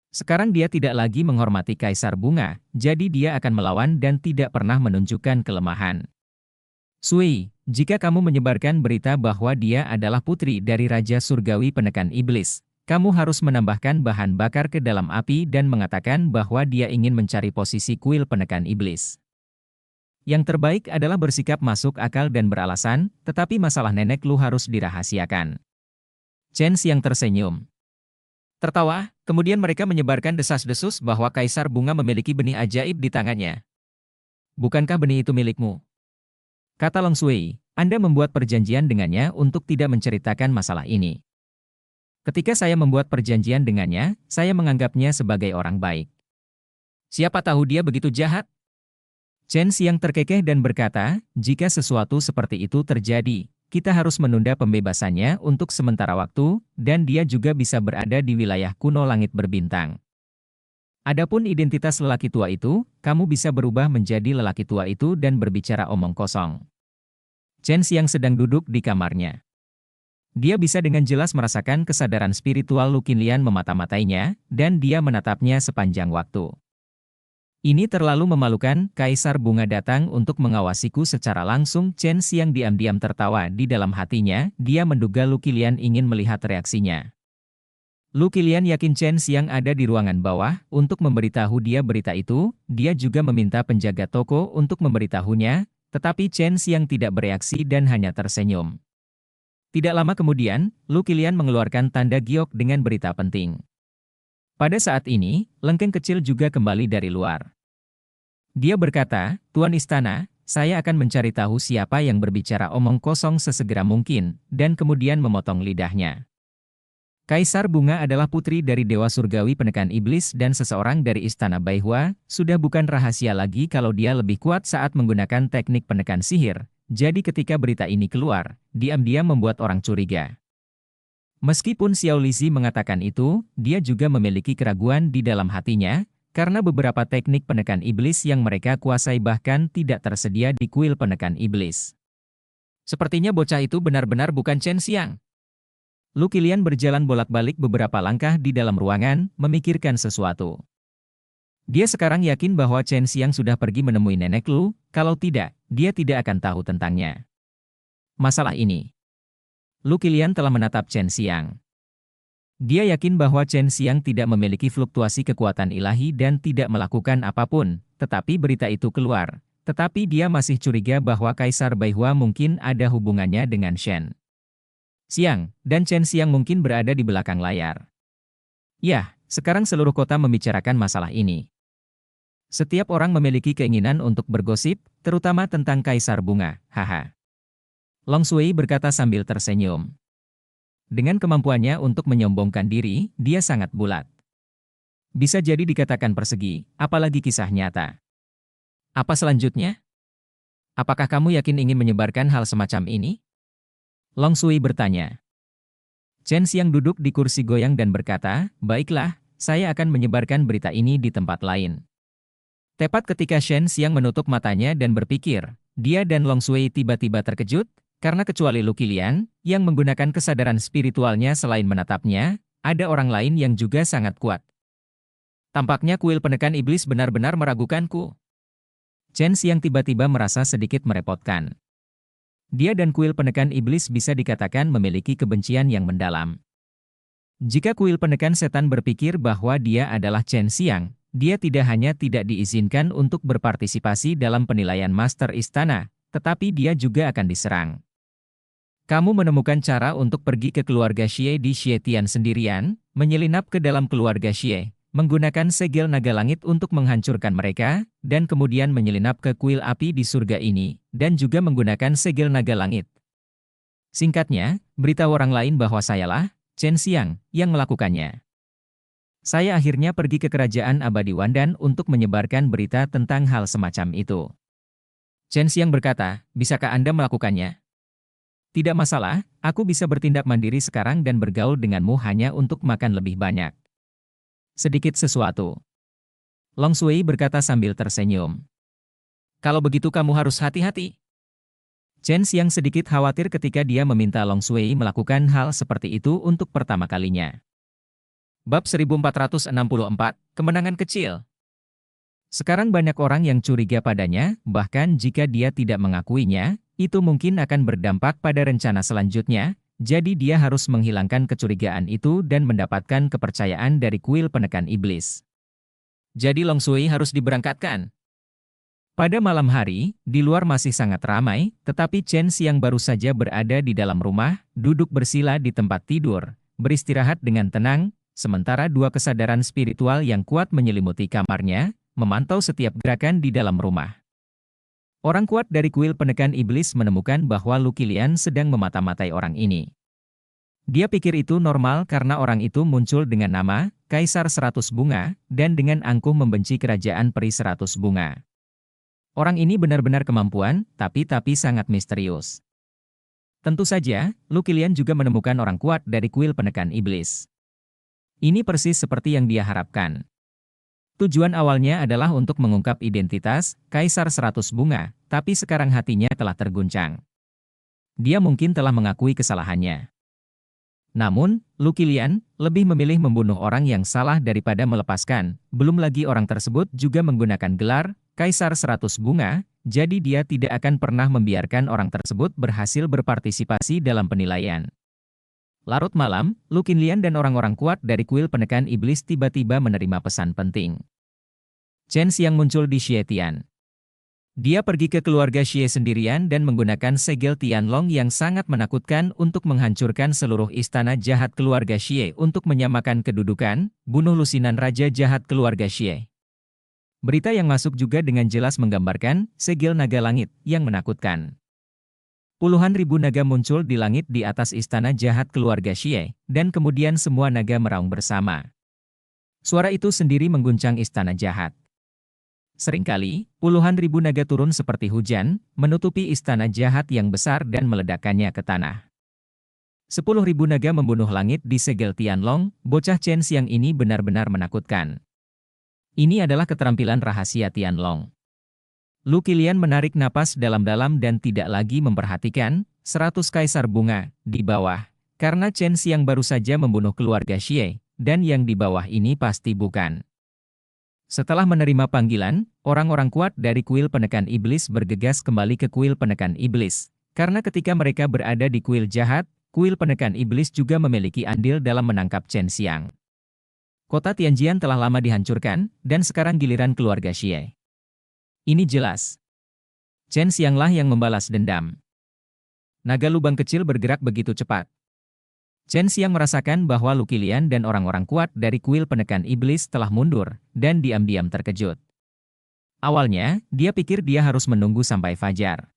Sekarang dia tidak lagi menghormati Kaisar Bunga, jadi dia akan melawan dan tidak pernah menunjukkan kelemahan. Sui, jika kamu menyebarkan berita bahwa dia adalah putri dari Raja Surgawi penekan iblis, kamu harus menambahkan bahan bakar ke dalam api dan mengatakan bahwa dia ingin mencari posisi kuil penekan iblis. Yang terbaik adalah bersikap masuk akal dan beralasan, tetapi masalah nenek Lu harus dirahasiakan. Chen Xiang tersenyum. Tertawa, kemudian mereka menyebarkan desas-desus bahwa Kaisar Bunga memiliki benih ajaib di tangannya. Bukankah benih itu milikmu? Kata Long Shui, Anda membuat perjanjian dengannya untuk tidak menceritakan masalah ini. Ketika saya membuat perjanjian dengannya, saya menganggapnya sebagai orang baik. Siapa tahu dia begitu jahat? Chen Xiang terkekeh dan berkata, jika sesuatu seperti itu terjadi, kita harus menunda pembebasannya untuk sementara waktu, dan dia juga bisa berada di wilayah kuno langit berbintang. Adapun identitas lelaki tua itu, kamu bisa berubah menjadi lelaki tua itu dan berbicara omong kosong. Chen Xiang sedang duduk di kamarnya. Dia bisa dengan jelas merasakan kesadaran spiritual Lu Qinlian memata-matainya, dan dia menatapnya sepanjang waktu. Ini terlalu memalukan, Kaisar Bunga datang untuk mengawasiku secara langsung. Chen Xiang diam-diam tertawa di dalam hatinya, dia menduga Lu Qinlian ingin melihat reaksinya. Lu Qinlian yakin Chen Xiang ada di ruangan bawah, untuk memberitahu dia berita itu, dia juga meminta penjaga toko untuk memberitahunya, tetapi Chen Xiang tidak bereaksi dan hanya tersenyum. Tidak lama kemudian, Lu Qinlian mengeluarkan tanda giok dengan berita penting. Pada saat ini, Lengkeng kecil juga kembali dari luar. Dia berkata, Tuan Istana, saya akan mencari tahu siapa yang berbicara omong kosong sesegera mungkin, dan kemudian memotong lidahnya. Kaisar Bunga adalah putri dari Dewa Surgawi penekan iblis dan seseorang dari Istana Baihua. Sudah bukan rahasia lagi kalau dia lebih kuat saat menggunakan teknik penekan sihir. Jadi ketika berita ini keluar, diam-diam membuat orang curiga. Meskipun Xiao Lizhi mengatakan itu, dia juga memiliki keraguan di dalam hatinya, karena beberapa teknik penekan iblis yang mereka kuasai bahkan tidak tersedia di kuil penekan iblis. Sepertinya bocah itu benar-benar bukan Chen Xiang. Lu Qilian berjalan bolak-balik beberapa langkah di dalam ruangan, memikirkan sesuatu. Dia sekarang yakin bahwa Chen Xiang sudah pergi menemui nenek Lu, kalau tidak, dia tidak akan tahu tentangnya. Masalah ini. Lu Qilian telah menatap Chen Xiang. Dia yakin bahwa Chen Xiang tidak memiliki fluktuasi kekuatan ilahi dan tidak melakukan apapun, tetapi berita itu keluar. Tetapi dia masih curiga bahwa Kaisar Baihua mungkin ada hubungannya dengan Shen Xiang, dan Chen Xiang mungkin berada di belakang layar. Yah, sekarang seluruh kota membicarakan masalah ini. Setiap orang memiliki keinginan untuk bergosip, terutama tentang Kaisar Bunga, haha. Long Shui berkata sambil tersenyum. Dengan kemampuannya untuk menyombongkan diri, dia sangat bulat. Bisa jadi dikatakan persegi, apalagi kisah nyata. Apa selanjutnya? Apakah kamu yakin ingin menyebarkan hal semacam ini? Long Shui bertanya. Chen Xiang duduk di kursi goyang dan berkata, baiklah, saya akan menyebarkan berita ini di tempat lain. Tepat ketika Shen Xiang menutup matanya dan berpikir, dia dan Long Shui tiba-tiba terkejut, karena kecuali Lu Qilian, yang menggunakan kesadaran spiritualnya selain menatapnya, ada orang lain yang juga sangat kuat. Tampaknya kuil penekan iblis benar-benar meragukanku. Chen Xiang tiba-tiba merasa sedikit merepotkan. Dia dan kuil penekan iblis bisa dikatakan memiliki kebencian yang mendalam. Jika kuil penekan setan berpikir bahwa dia adalah Chen Xiang, dia tidak hanya tidak diizinkan untuk berpartisipasi dalam penilaian Master Istana, tetapi dia juga akan diserang. Kamu menemukan cara untuk pergi ke keluarga Xie di Xie Tian sendirian, menyelinap ke dalam keluarga Xie, menggunakan segel naga langit untuk menghancurkan mereka, dan kemudian menyelinap ke kuil api di surga ini, dan juga menggunakan segel naga langit. Singkatnya, beritahu orang lain bahwa sayalah, Chen Xiang, yang melakukannya. Saya akhirnya pergi ke kerajaan abadi Wandan untuk menyebarkan berita tentang hal semacam itu. Chen Xiang berkata, bisakah Anda melakukannya? Tidak masalah, aku bisa bertindak mandiri sekarang dan bergaul denganmu hanya untuk makan lebih banyak. Sedikit sesuatu. Long Shui berkata sambil tersenyum. Kalau begitu kamu harus hati-hati. Chen Xiang sedikit khawatir ketika dia meminta Long Shui melakukan hal seperti itu untuk pertama kalinya. Bab 1464, Kemenangan Kecil. Sekarang banyak orang yang curiga padanya, bahkan jika dia tidak mengakuinya, itu mungkin akan berdampak pada rencana selanjutnya. Jadi dia harus menghilangkan kecurigaan itu dan mendapatkan kepercayaan dari kuil penekan iblis. Jadi Long Shui harus diberangkatkan. Pada malam hari, di luar masih sangat ramai, tetapi Chen Xiang baru saja berada di dalam rumah, duduk bersila di tempat tidur, beristirahat dengan tenang, sementara dua kesadaran spiritual yang kuat menyelimuti kamarnya, memantau setiap gerakan di dalam rumah. Orang kuat dari kuil penekan iblis menemukan bahwa Lu Qilian sedang memata-matai orang ini. Dia pikir itu normal karena orang itu muncul dengan nama Kaisar 100 Bunga dan dengan angkuh membenci kerajaan peri 100 bunga. Orang ini benar-benar kemampuan, tapi sangat misterius. Tentu saja, Lu Qilian juga menemukan orang kuat dari kuil penekan iblis. Ini persis seperti yang dia harapkan. Tujuan awalnya adalah untuk mengungkap identitas Kaisar 100 Bunga, tapi sekarang hatinya telah terguncang. Dia mungkin telah mengakui kesalahannya. Namun, Lu Qilian lebih memilih membunuh orang yang salah daripada melepaskan, belum lagi orang tersebut juga menggunakan gelar Kaisar 100 Bunga, jadi dia tidak akan pernah membiarkan orang tersebut berhasil berpartisipasi dalam penilaian. Larut malam, Lu Qilian dan orang-orang kuat dari kuil penekan iblis tiba-tiba menerima pesan penting. Chen Xiang muncul di Xie Tian. Dia pergi ke keluarga Xie sendirian dan menggunakan segel Tianlong yang sangat menakutkan untuk menghancurkan seluruh istana jahat keluarga Xie untuk menyamakan kedudukan, bunuh lusinan raja jahat keluarga Xie. Berita yang masuk juga dengan jelas menggambarkan segel naga langit yang menakutkan. Puluhan ribu naga muncul di langit di atas istana jahat keluarga Xie, dan kemudian semua naga meraung bersama. Suara itu sendiri mengguncang istana jahat. Seringkali, puluhan ribu naga turun seperti hujan, menutupi istana jahat yang besar dan meledakkannya ke tanah. 10.000 naga membunuh langit di segel Tianlong, bocah Chen Xiang ini benar-benar menakutkan. Ini adalah keterampilan rahasia Tianlong. Lu Qilian menarik napas dalam-dalam dan tidak lagi memperhatikan 100 kaisar bunga di bawah, karena Chen Xiang baru saja membunuh keluarga Xie, dan yang di bawah ini pasti bukan. Setelah menerima panggilan, orang-orang kuat dari kuil penekan iblis bergegas kembali ke kuil penekan iblis, karena ketika mereka berada di kuil jahat, kuil penekan iblis juga memiliki andil dalam menangkap Chen Xiang. Kota Tianjian telah lama dihancurkan, dan sekarang giliran keluarga Xie. Ini jelas. Chen Xianglah yang membalas dendam. Naga lubang kecil bergerak begitu cepat. Chen Xiang merasakan bahwa Lu Qilian dan orang-orang kuat dari kuil penekan iblis telah mundur, dan diam-diam terkejut. Awalnya, dia pikir dia harus menunggu sampai fajar.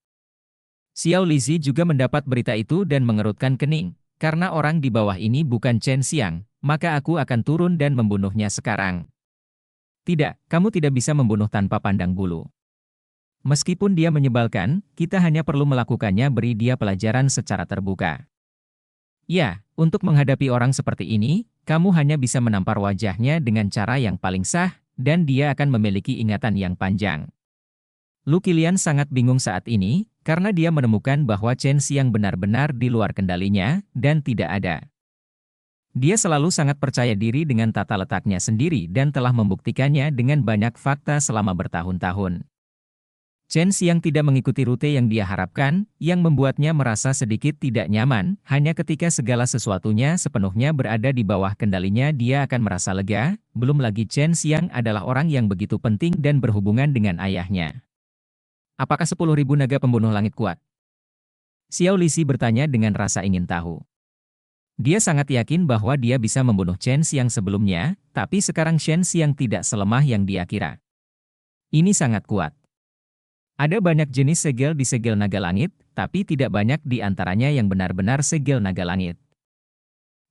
Xiao Lizi juga mendapat berita itu dan mengerutkan kening. Karena orang di bawah ini bukan Chen Xiang, maka aku akan turun dan membunuhnya sekarang. Tidak, kamu tidak bisa membunuh tanpa pandang bulu. Meskipun dia menyebalkan, kita hanya perlu melakukannya, beri dia pelajaran secara terbuka. Ya, untuk menghadapi orang seperti ini, kamu hanya bisa menampar wajahnya dengan cara yang paling sah, dan dia akan memiliki ingatan yang panjang. Lu Qilian sangat bingung saat ini, karena dia menemukan bahwa Chen Xiang benar-benar di luar kendalinya, dan tidak ada. Dia selalu sangat percaya diri dengan tata letaknya sendiri dan telah membuktikannya dengan banyak fakta selama bertahun-tahun. Chen Xiang tidak mengikuti rute yang dia harapkan, yang membuatnya merasa sedikit tidak nyaman. Hanya ketika segala sesuatunya sepenuhnya berada di bawah kendalinya dia akan merasa lega, belum lagi Chen Xiang adalah orang yang begitu penting dan berhubungan dengan ayahnya. Apakah 10.000 naga pembunuh langit kuat? Xiao Lizi bertanya dengan rasa ingin tahu. Dia sangat yakin bahwa dia bisa membunuh Chen Xiang sebelumnya, tapi sekarang Chen Xiang tidak selemah yang dia kira. Ini sangat kuat. Ada banyak jenis segel di segel naga langit, tapi tidak banyak di antaranya yang benar-benar segel naga langit.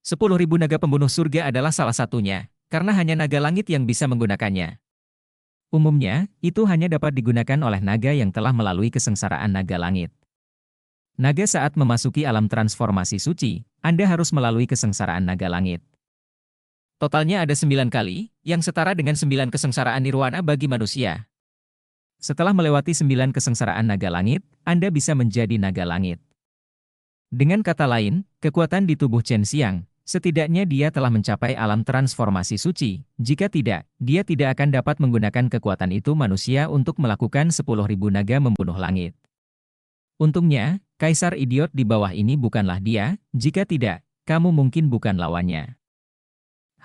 10.000 naga pembunuh surga adalah salah satunya, karena hanya naga langit yang bisa menggunakannya. Umumnya, itu hanya dapat digunakan oleh naga yang telah melalui kesengsaraan naga langit. Naga saat memasuki alam transformasi suci, Anda harus melalui kesengsaraan naga langit. Totalnya ada 9 kali, yang setara dengan 9 kesengsaraan nirwana bagi manusia. Setelah melewati 9 kesengsaraan naga langit, Anda bisa menjadi naga langit. Dengan kata lain, kekuatan di tubuh Chen Xiang, setidaknya dia telah mencapai alam transformasi suci. Jika tidak, dia tidak akan dapat menggunakan kekuatan itu manusia untuk melakukan 10.000 naga membunuh langit. Untungnya, kaisar idiot di bawah ini bukanlah dia, jika tidak, kamu mungkin bukan lawannya.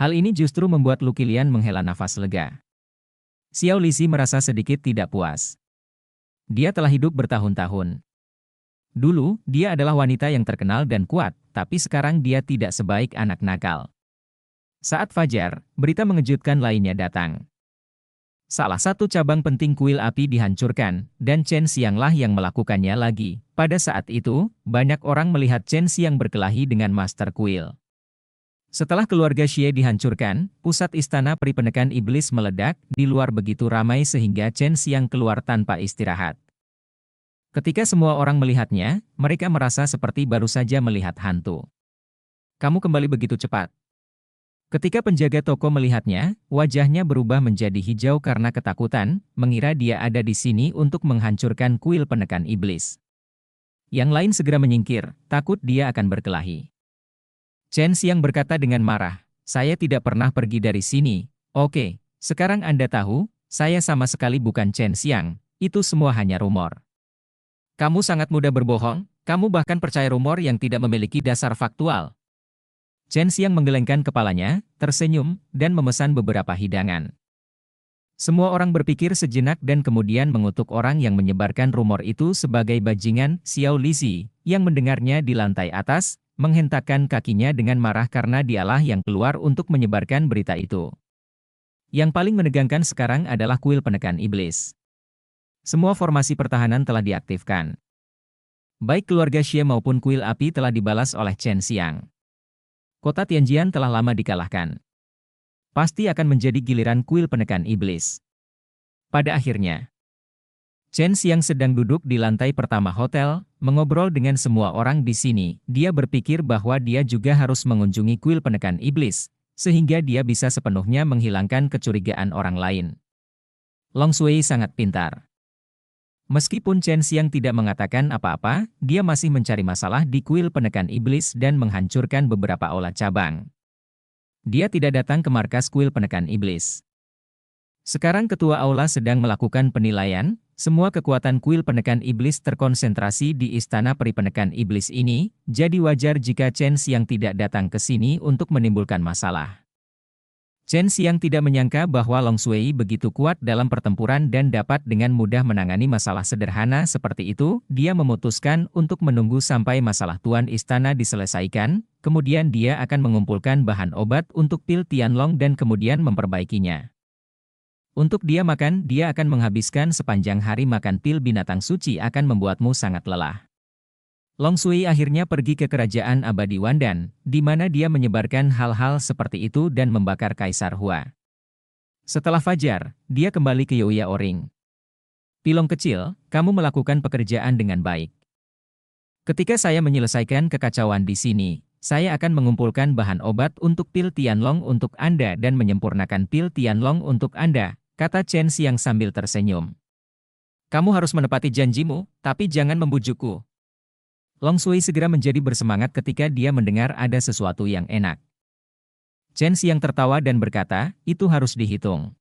Hal ini justru membuat Lu Qilian menghela nafas lega. Xiao Lizi merasa sedikit tidak puas. Dia telah hidup bertahun-tahun. Dulu, dia adalah wanita yang terkenal dan kuat, tapi sekarang dia tidak sebaik anak nakal. Saat fajar, berita mengejutkan lainnya datang. Salah satu cabang penting kuil api dihancurkan, dan Chen Xianglah yang melakukannya lagi. Pada saat itu, banyak orang melihat Chen Xiang berkelahi dengan master kuil. Setelah keluarga Xie dihancurkan, pusat istana peri penekan iblis meledak, di luar begitu ramai sehingga Chen Xiang keluar tanpa istirahat. Ketika semua orang melihatnya, mereka merasa seperti baru saja melihat hantu. Kamu kembali begitu cepat. Ketika penjaga toko melihatnya, wajahnya berubah menjadi hijau karena ketakutan, mengira dia ada di sini untuk menghancurkan kuil penekan iblis. Yang lain segera menyingkir, takut dia akan berkelahi. Chen Xiang berkata dengan marah, saya tidak pernah pergi dari sini. Oke, sekarang Anda tahu, saya sama sekali bukan Chen Xiang, itu semua hanya rumor. Kamu sangat mudah berbohong, kamu bahkan percaya rumor yang tidak memiliki dasar faktual. Chen Xiang menggelengkan kepalanya, tersenyum, dan memesan beberapa hidangan. Semua orang berpikir sejenak dan kemudian mengutuk orang yang menyebarkan rumor itu sebagai bajingan. Xiao Lizi, yang mendengarnya di lantai atas, menghentakkan kakinya dengan marah karena dialah yang keluar untuk menyebarkan berita itu. Yang paling menegangkan sekarang adalah kuil penekan iblis. Semua formasi pertahanan telah diaktifkan. Baik keluarga Xie maupun kuil api telah dibalas oleh Chen Xiang. Kota Tianjian telah lama dikalahkan. Pasti akan menjadi giliran kuil penekan iblis. Pada akhirnya, Chen Xiang sedang duduk di lantai pertama hotel, mengobrol dengan semua orang di sini. Dia berpikir bahwa dia juga harus mengunjungi kuil penekan iblis, sehingga dia bisa sepenuhnya menghilangkan kecurigaan orang lain. Long Shui sangat pintar. Meskipun Chen Xiang tidak mengatakan apa-apa, dia masih mencari masalah di kuil penekan iblis dan menghancurkan beberapa aula cabang. Dia tidak datang ke markas kuil penekan iblis. Sekarang ketua aula sedang melakukan penilaian, semua kekuatan kuil penekan iblis terkonsentrasi di istana peri penekan iblis ini, jadi wajar jika Chen Xiang tidak datang ke sini untuk menimbulkan masalah. Chen Xiang tidak menyangka bahwa Long Shui begitu kuat dalam pertempuran dan dapat dengan mudah menangani masalah sederhana seperti itu. Dia memutuskan untuk menunggu sampai masalah tuan istana diselesaikan, kemudian dia akan mengumpulkan bahan obat untuk pil Tianlong dan kemudian memperbaikinya. Untuk dia makan, dia akan menghabiskan sepanjang hari makan pil binatang suci akan membuatmu sangat lelah. Long Shui akhirnya pergi ke kerajaan abadi Wandan, di mana dia menyebarkan hal-hal seperti itu dan membakar Kaisar Hua. Setelah fajar, dia kembali ke Youya Oring. Pilong kecil, kamu melakukan pekerjaan dengan baik. Ketika saya menyelesaikan kekacauan di sini, saya akan mengumpulkan bahan obat untuk pil Tianlong untuk Anda dan menyempurnakan pil Tianlong untuk Anda, kata Chen Xiang sambil tersenyum. Kamu harus menepati janjimu, tapi jangan membujukku. Long Shui segera menjadi bersemangat ketika dia mendengar ada sesuatu yang enak. Chen Xiang tertawa dan berkata, itu harus dihitung.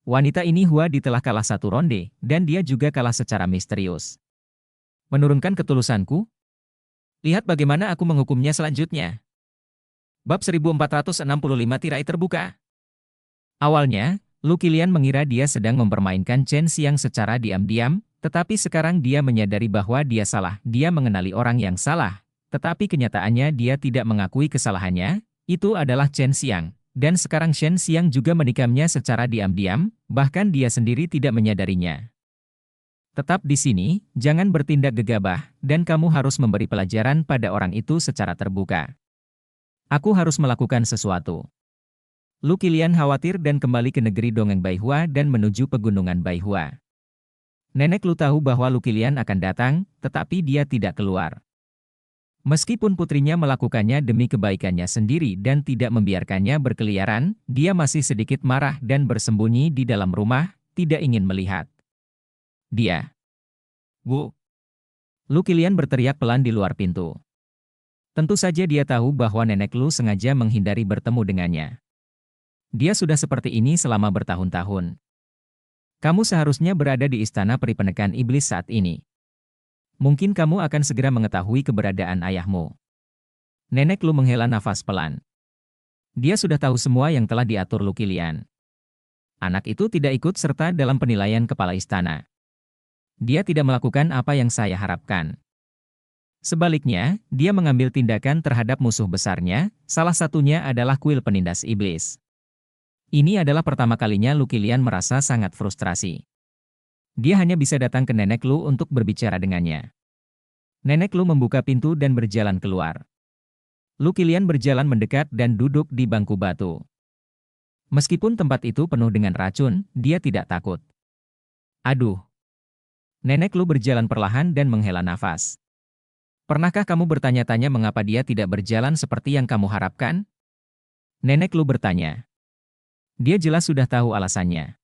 Wanita ini Hua telah kalah satu ronde, dan dia juga kalah secara misterius. Menurunkan ketulusanku? Lihat bagaimana aku menghukumnya selanjutnya. Bab 1465 tirai terbuka. Awalnya, Lu Qilian mengira dia sedang mempermainkan Chen Xiang secara diam-diam, tetapi sekarang dia menyadari bahwa dia salah. Dia mengenali orang yang salah, tetapi kenyataannya dia tidak mengakui kesalahannya. Itu adalah Chen Xiang. Dan sekarang Chen Xiang juga menikamnya secara diam-diam, bahkan dia sendiri tidak menyadarinya. Tetap di sini, jangan bertindak gegabah, dan kamu harus memberi pelajaran pada orang itu secara terbuka. Aku harus melakukan sesuatu. Lu Qilian khawatir dan kembali ke negeri dongeng Baihua dan menuju pegunungan Baihua. Nenek Lu tahu bahwa Lu Qilian akan datang, tetapi dia tidak keluar. Meskipun putrinya melakukannya demi kebaikannya sendiri dan tidak membiarkannya berkeliaran, dia masih sedikit marah dan bersembunyi di dalam rumah, tidak ingin melihat. Dia. Bu. Lu Qilian berteriak pelan di luar pintu. Tentu saja dia tahu bahwa Nenek Lu sengaja menghindari bertemu dengannya. Dia sudah seperti ini selama bertahun-tahun. Kamu seharusnya berada di istana peri penekan iblis saat ini. Mungkin kamu akan segera mengetahui keberadaan ayahmu. Nenek Lu menghela nafas pelan. Dia sudah tahu semua yang telah diatur Lu Qilian. Anak itu tidak ikut serta dalam penilaian kepala istana. Dia tidak melakukan apa yang saya harapkan. Sebaliknya, dia mengambil tindakan terhadap musuh besarnya, salah satunya adalah kuil penindas iblis. Ini adalah pertama kalinya Lu Qilian merasa sangat frustrasi. Dia hanya bisa datang ke Nenek Lu untuk berbicara dengannya. Nenek Lu membuka pintu dan berjalan keluar. Lu Qilian berjalan mendekat dan duduk di bangku batu. Meskipun tempat itu penuh dengan racun, dia tidak takut. Aduh. Nenek Lu berjalan perlahan dan menghela nafas. Pernahkah kamu bertanya-tanya mengapa dia tidak berjalan seperti yang kamu harapkan? Nenek Lu bertanya. Dia jelas sudah tahu alasannya.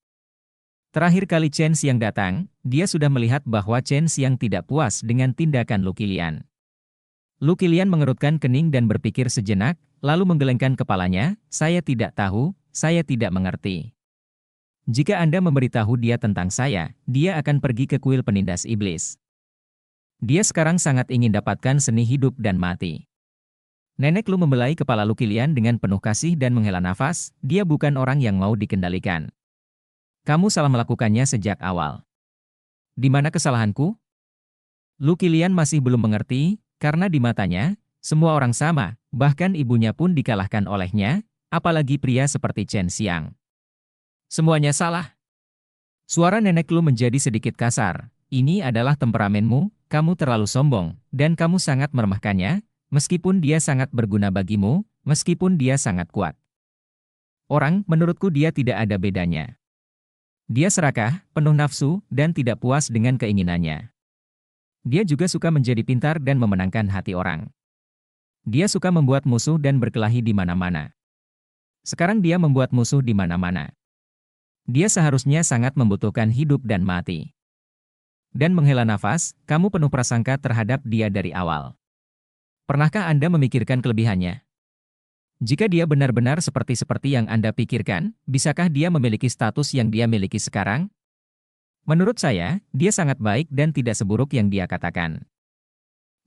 Terakhir kali Chen Xiang datang, dia sudah melihat bahwa Chen Xiang tidak puas dengan tindakan Lu Qilian. Lu Qilian mengerutkan kening dan berpikir sejenak, lalu menggelengkan kepalanya, saya tidak tahu, saya tidak mengerti. Jika Anda memberitahu dia tentang saya, dia akan pergi ke kuil penindas iblis. Dia sekarang sangat ingin dapatkan seni hidup dan mati. Nenek Lu membelai kepala Lu Qilian dengan penuh kasih dan menghela nafas, dia bukan orang yang mau dikendalikan. Kamu salah melakukannya sejak awal. Di mana kesalahanku? Lu Qilian masih belum mengerti, karena di matanya, semua orang sama, bahkan ibunya pun dikalahkan olehnya, apalagi pria seperti Chen Xiang. Semuanya salah. Suara Nenek Lu menjadi sedikit kasar, ini adalah temperamenmu, kamu terlalu sombong, dan kamu sangat meremehkannya, meskipun dia sangat berguna bagimu, meskipun dia sangat kuat. Menurutku dia tidak ada bedanya. Dia serakah, penuh nafsu, dan tidak puas dengan keinginannya. Dia juga suka menjadi pintar dan memenangkan hati orang. Dia suka membuat musuh dan berkelahi di mana-mana. Sekarang dia membuat musuh di mana-mana. Dia seharusnya sangat membutuhkan hidup dan mati. Dan menghela nafas, kamu penuh prasangka terhadap dia dari awal. Pernahkah Anda memikirkan kelebihannya? Jika dia benar-benar seperti yang Anda pikirkan, bisakah dia memiliki status yang dia miliki sekarang? Menurut saya, dia sangat baik dan tidak seburuk yang dia katakan.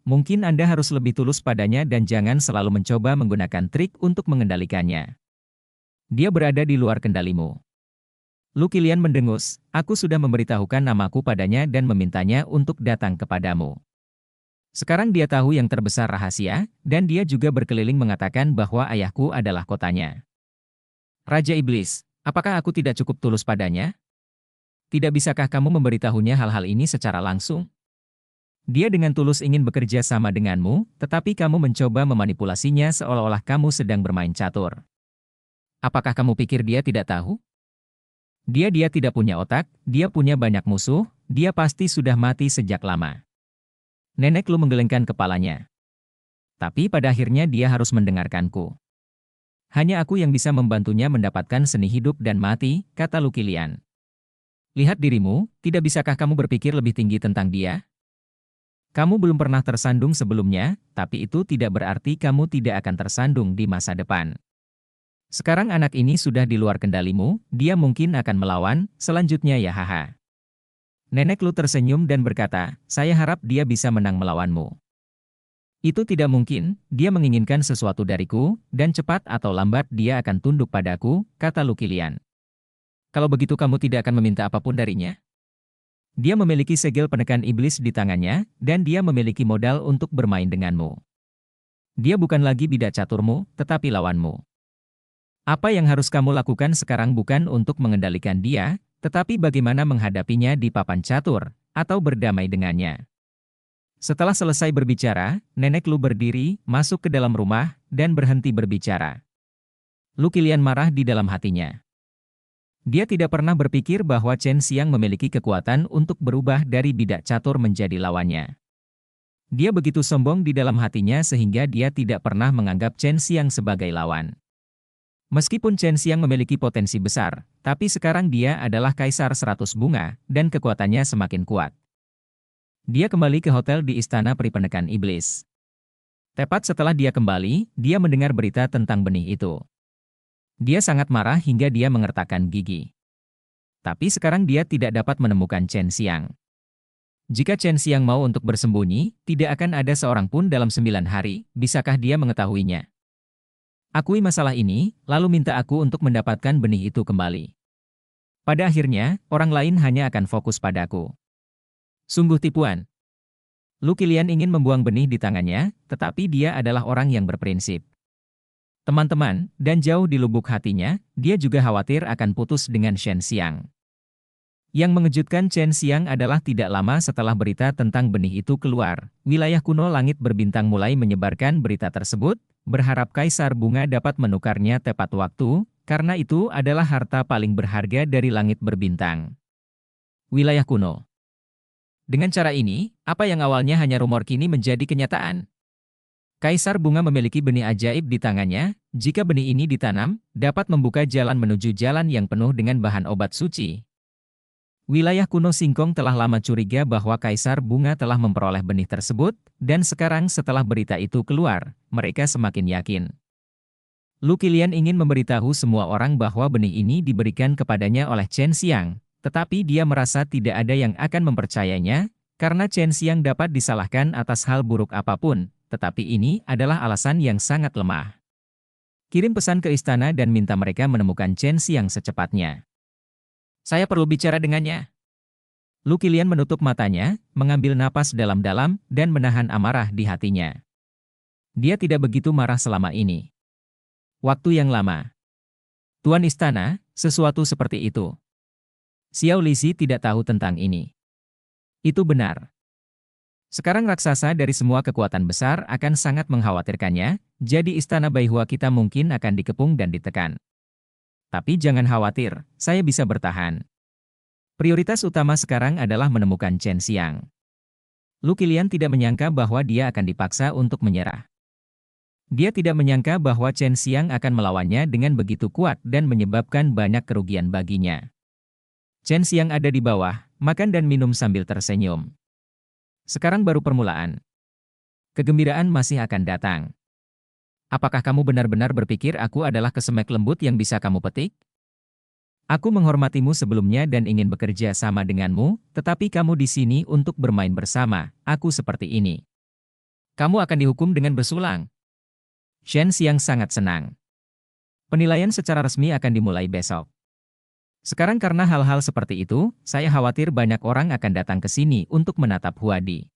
Mungkin Anda harus lebih tulus padanya dan jangan selalu mencoba menggunakan trik untuk mengendalikannya. Dia berada di luar kendalimu. Lu Kilian mendengus, aku sudah memberitahukan namaku padanya dan memintanya untuk datang kepadamu. Sekarang dia tahu yang terbesar rahasia, dan dia juga berkeliling mengatakan bahwa ayahku adalah kotanya. Raja Iblis, apakah aku tidak cukup tulus padanya? Tidak bisakah kamu memberitahunya hal-hal ini secara langsung? Dia dengan tulus ingin bekerja sama denganmu, tetapi kamu mencoba memanipulasinya seolah-olah kamu sedang bermain catur. Apakah kamu pikir dia tidak tahu? Dia tidak punya otak, dia punya banyak musuh, dia pasti sudah mati sejak lama. Nenek Lu menggelengkan kepalanya. Tapi pada akhirnya dia harus mendengarkanku. Hanya aku yang bisa membantunya mendapatkan seni hidup dan mati, kata Lu Kilian. Lihat dirimu, tidak bisakah kamu berpikir lebih tinggi tentang dia? Kamu belum pernah tersandung sebelumnya, tapi itu tidak berarti kamu tidak akan tersandung di masa depan. Sekarang anak ini sudah di luar kendalimu, dia mungkin akan melawan, selanjutnya ya haha. Nenek Lu tersenyum dan berkata, saya harap dia bisa menang melawanmu. Itu tidak mungkin, dia menginginkan sesuatu dariku, dan cepat atau lambat dia akan tunduk padaku, kata Lu Kilian. Kalau begitu kamu tidak akan meminta apapun darinya? Dia memiliki segel penekan iblis di tangannya, dan dia memiliki modal untuk bermain denganmu. Dia bukan lagi bidak caturmu, tetapi lawanmu. Apa yang harus kamu lakukan sekarang bukan untuk mengendalikan dia, tetapi bagaimana menghadapinya di papan catur, atau berdamai dengannya. Setelah selesai berbicara, Nenek Lu berdiri, masuk ke dalam rumah, dan berhenti berbicara. Lu Kilian marah di dalam hatinya. Dia tidak pernah berpikir bahwa Chen Xiang memiliki kekuatan untuk berubah dari bidak catur menjadi lawannya. Dia begitu sombong di dalam hatinya sehingga dia tidak pernah menganggap Chen Xiang sebagai lawan. Meskipun Chen Xiang memiliki potensi besar, tapi sekarang dia adalah Kaisar 100 Bunga, dan kekuatannya semakin kuat. Dia kembali ke hotel di Istana Peri Penekan Iblis. Tepat setelah dia kembali, dia mendengar berita tentang benih itu. Dia sangat marah hingga dia mengertakkan gigi. Tapi sekarang dia tidak dapat menemukan Chen Xiang. Jika Chen Xiang mau untuk bersembunyi, tidak akan ada seorang pun dalam 9 hari, bisakah dia mengetahuinya? Akui masalah ini, lalu minta aku untuk mendapatkan benih itu kembali. Pada akhirnya, orang lain hanya akan fokus padaku. Sungguh tipuan. Lu Kilian ingin membuang benih di tangannya, tetapi dia adalah orang yang berprinsip. Teman-teman, dan jauh di lubuk hatinya, dia juga khawatir akan putus dengan Shen Xiang. Yang mengejutkan Chen Xiang adalah tidak lama setelah berita tentang benih itu keluar, wilayah kuno langit berbintang mulai menyebarkan berita tersebut, berharap Kaisar Bunga dapat menukarnya tepat waktu, karena itu adalah harta paling berharga dari langit berbintang. Wilayah kuno. Dengan cara ini, apa yang awalnya hanya rumor kini menjadi kenyataan. Kaisar Bunga memiliki benih ajaib di tangannya, jika benih ini ditanam, dapat membuka jalan menuju jalan yang penuh dengan bahan obat suci. Wilayah kuno Singkong telah lama curiga bahwa Kaisar Bunga telah memperoleh benih tersebut, dan sekarang setelah berita itu keluar, mereka semakin yakin. Lu Kilian ingin memberitahu semua orang bahwa benih ini diberikan kepadanya oleh Chen Xiang, tetapi dia merasa tidak ada yang akan mempercayainya, karena Chen Xiang dapat disalahkan atas hal buruk apapun, tetapi ini adalah alasan yang sangat lemah. Kirim pesan ke istana dan minta mereka menemukan Chen Xiang secepatnya. Saya perlu bicara dengannya. Lu Kilian menutup matanya, mengambil napas dalam-dalam, dan menahan amarah di hatinya. Dia tidak begitu marah selama ini. Waktu yang lama. Tuan Istana, sesuatu seperti itu. Xiao Lixi tidak tahu tentang ini. Itu benar. Sekarang raksasa dari semua kekuatan besar akan sangat mengkhawatirkannya, jadi istana Baihua kita mungkin akan dikepung dan ditekan. Tapi jangan khawatir, saya bisa bertahan. Prioritas utama sekarang adalah menemukan Chen Xiang. Lu Qilian tidak menyangka bahwa dia akan dipaksa untuk menyerah. Dia tidak menyangka bahwa Chen Xiang akan melawannya dengan begitu kuat dan menyebabkan banyak kerugian baginya. Chen Xiang ada di bawah, makan dan minum sambil tersenyum. Sekarang baru permulaan. Kegembiraan masih akan datang. Apakah kamu benar-benar berpikir aku adalah kesemek lembut yang bisa kamu petik? Aku menghormatimu sebelumnya dan ingin bekerja sama denganmu, tetapi kamu di sini untuk bermain bersama, aku seperti ini. Kamu akan dihukum dengan bersulang. Chen Xiang sangat senang. Penilaian secara resmi akan dimulai besok. Sekarang karena hal-hal seperti itu, saya khawatir banyak orang akan datang ke sini untuk menatap Huadi.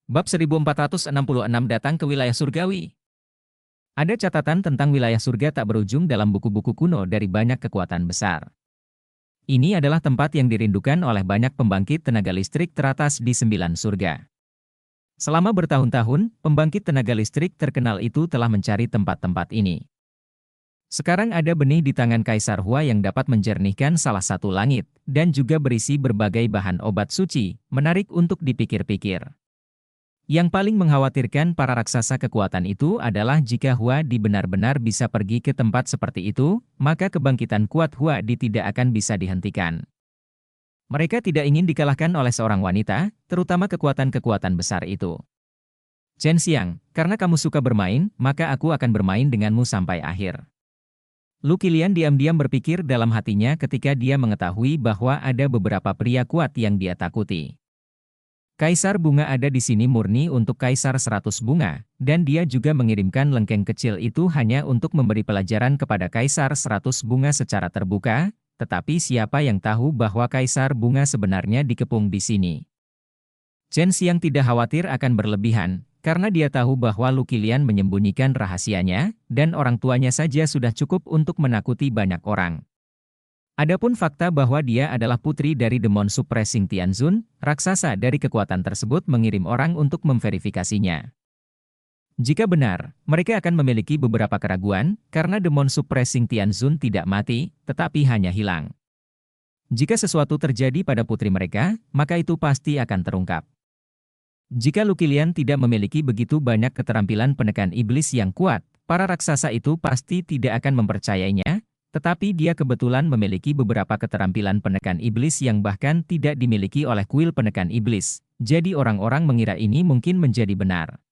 Bab 1466 datang ke wilayah surgawi. Ada catatan tentang wilayah surga tak berujung dalam buku-buku kuno dari banyak kekuatan besar. Ini adalah tempat yang dirindukan oleh banyak pembangkit tenaga listrik teratas di 9 surga. Selama bertahun-tahun, pembangkit tenaga listrik terkenal itu telah mencari tempat-tempat ini. Sekarang ada benih di tangan Kaisar Hua yang dapat menjernihkan salah satu langit, dan juga berisi berbagai bahan obat suci, menarik untuk dipikir-pikir. Yang paling mengkhawatirkan para raksasa kekuatan itu adalah jika Huadi benar-benar bisa pergi ke tempat seperti itu, maka kebangkitan kuat Huadi tidak akan bisa dihentikan. Mereka tidak ingin dikalahkan oleh seorang wanita, terutama kekuatan-kekuatan besar itu. Chen Xiang, karena kamu suka bermain, maka aku akan bermain denganmu sampai akhir. Lu Qilian diam-diam berpikir dalam hatinya ketika dia mengetahui bahwa ada beberapa pria kuat yang dia takuti. Kaisar Bunga ada di sini murni untuk Kaisar 100 Bunga, dan dia juga mengirimkan lengkeng kecil itu hanya untuk memberi pelajaran kepada Kaisar 100 Bunga secara terbuka, tetapi siapa yang tahu bahwa Kaisar Bunga sebenarnya dikepung di sini. Chen Xiang tidak khawatir akan berlebihan, karena dia tahu bahwa Lu Qilian menyembunyikan rahasianya, dan orang tuanya saja sudah cukup untuk menakuti banyak orang. Adapun fakta bahwa dia adalah putri dari Demon Suppressing Tianzun, raksasa dari kekuatan tersebut mengirim orang untuk memverifikasinya. Jika benar, mereka akan memiliki beberapa keraguan, karena Demon Suppressing Tianzun tidak mati, tetapi hanya hilang. Jika sesuatu terjadi pada putri mereka, maka itu pasti akan terungkap. Jika Lu Qilian tidak memiliki begitu banyak keterampilan penekan iblis yang kuat, para raksasa itu pasti tidak akan mempercayainya, tetapi dia kebetulan memiliki beberapa keterampilan penekan iblis yang bahkan tidak dimiliki oleh kuil penekan iblis, jadi orang-orang mengira ini mungkin menjadi benar.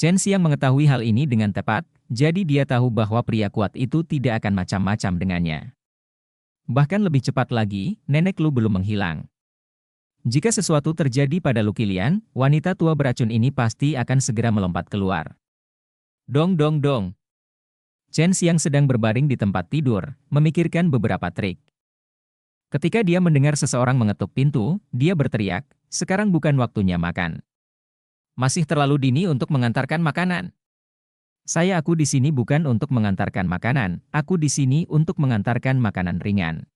Chen Xiang mengetahui hal ini dengan tepat, jadi dia tahu bahwa pria kuat itu tidak akan macam-macam dengannya. Bahkan lebih cepat lagi, nenek Lu belum menghilang. Jika sesuatu terjadi pada Lu Qilian, wanita tua beracun ini pasti akan segera melompat keluar. Dong dong dong. Chen Xiang sedang berbaring di tempat tidur, memikirkan beberapa trik. Ketika dia mendengar seseorang mengetuk pintu, dia berteriak, sekarang bukan waktunya makan. Masih terlalu dini untuk mengantarkan makanan. Aku di sini bukan untuk mengantarkan makanan, aku di sini untuk mengantarkan makanan ringan.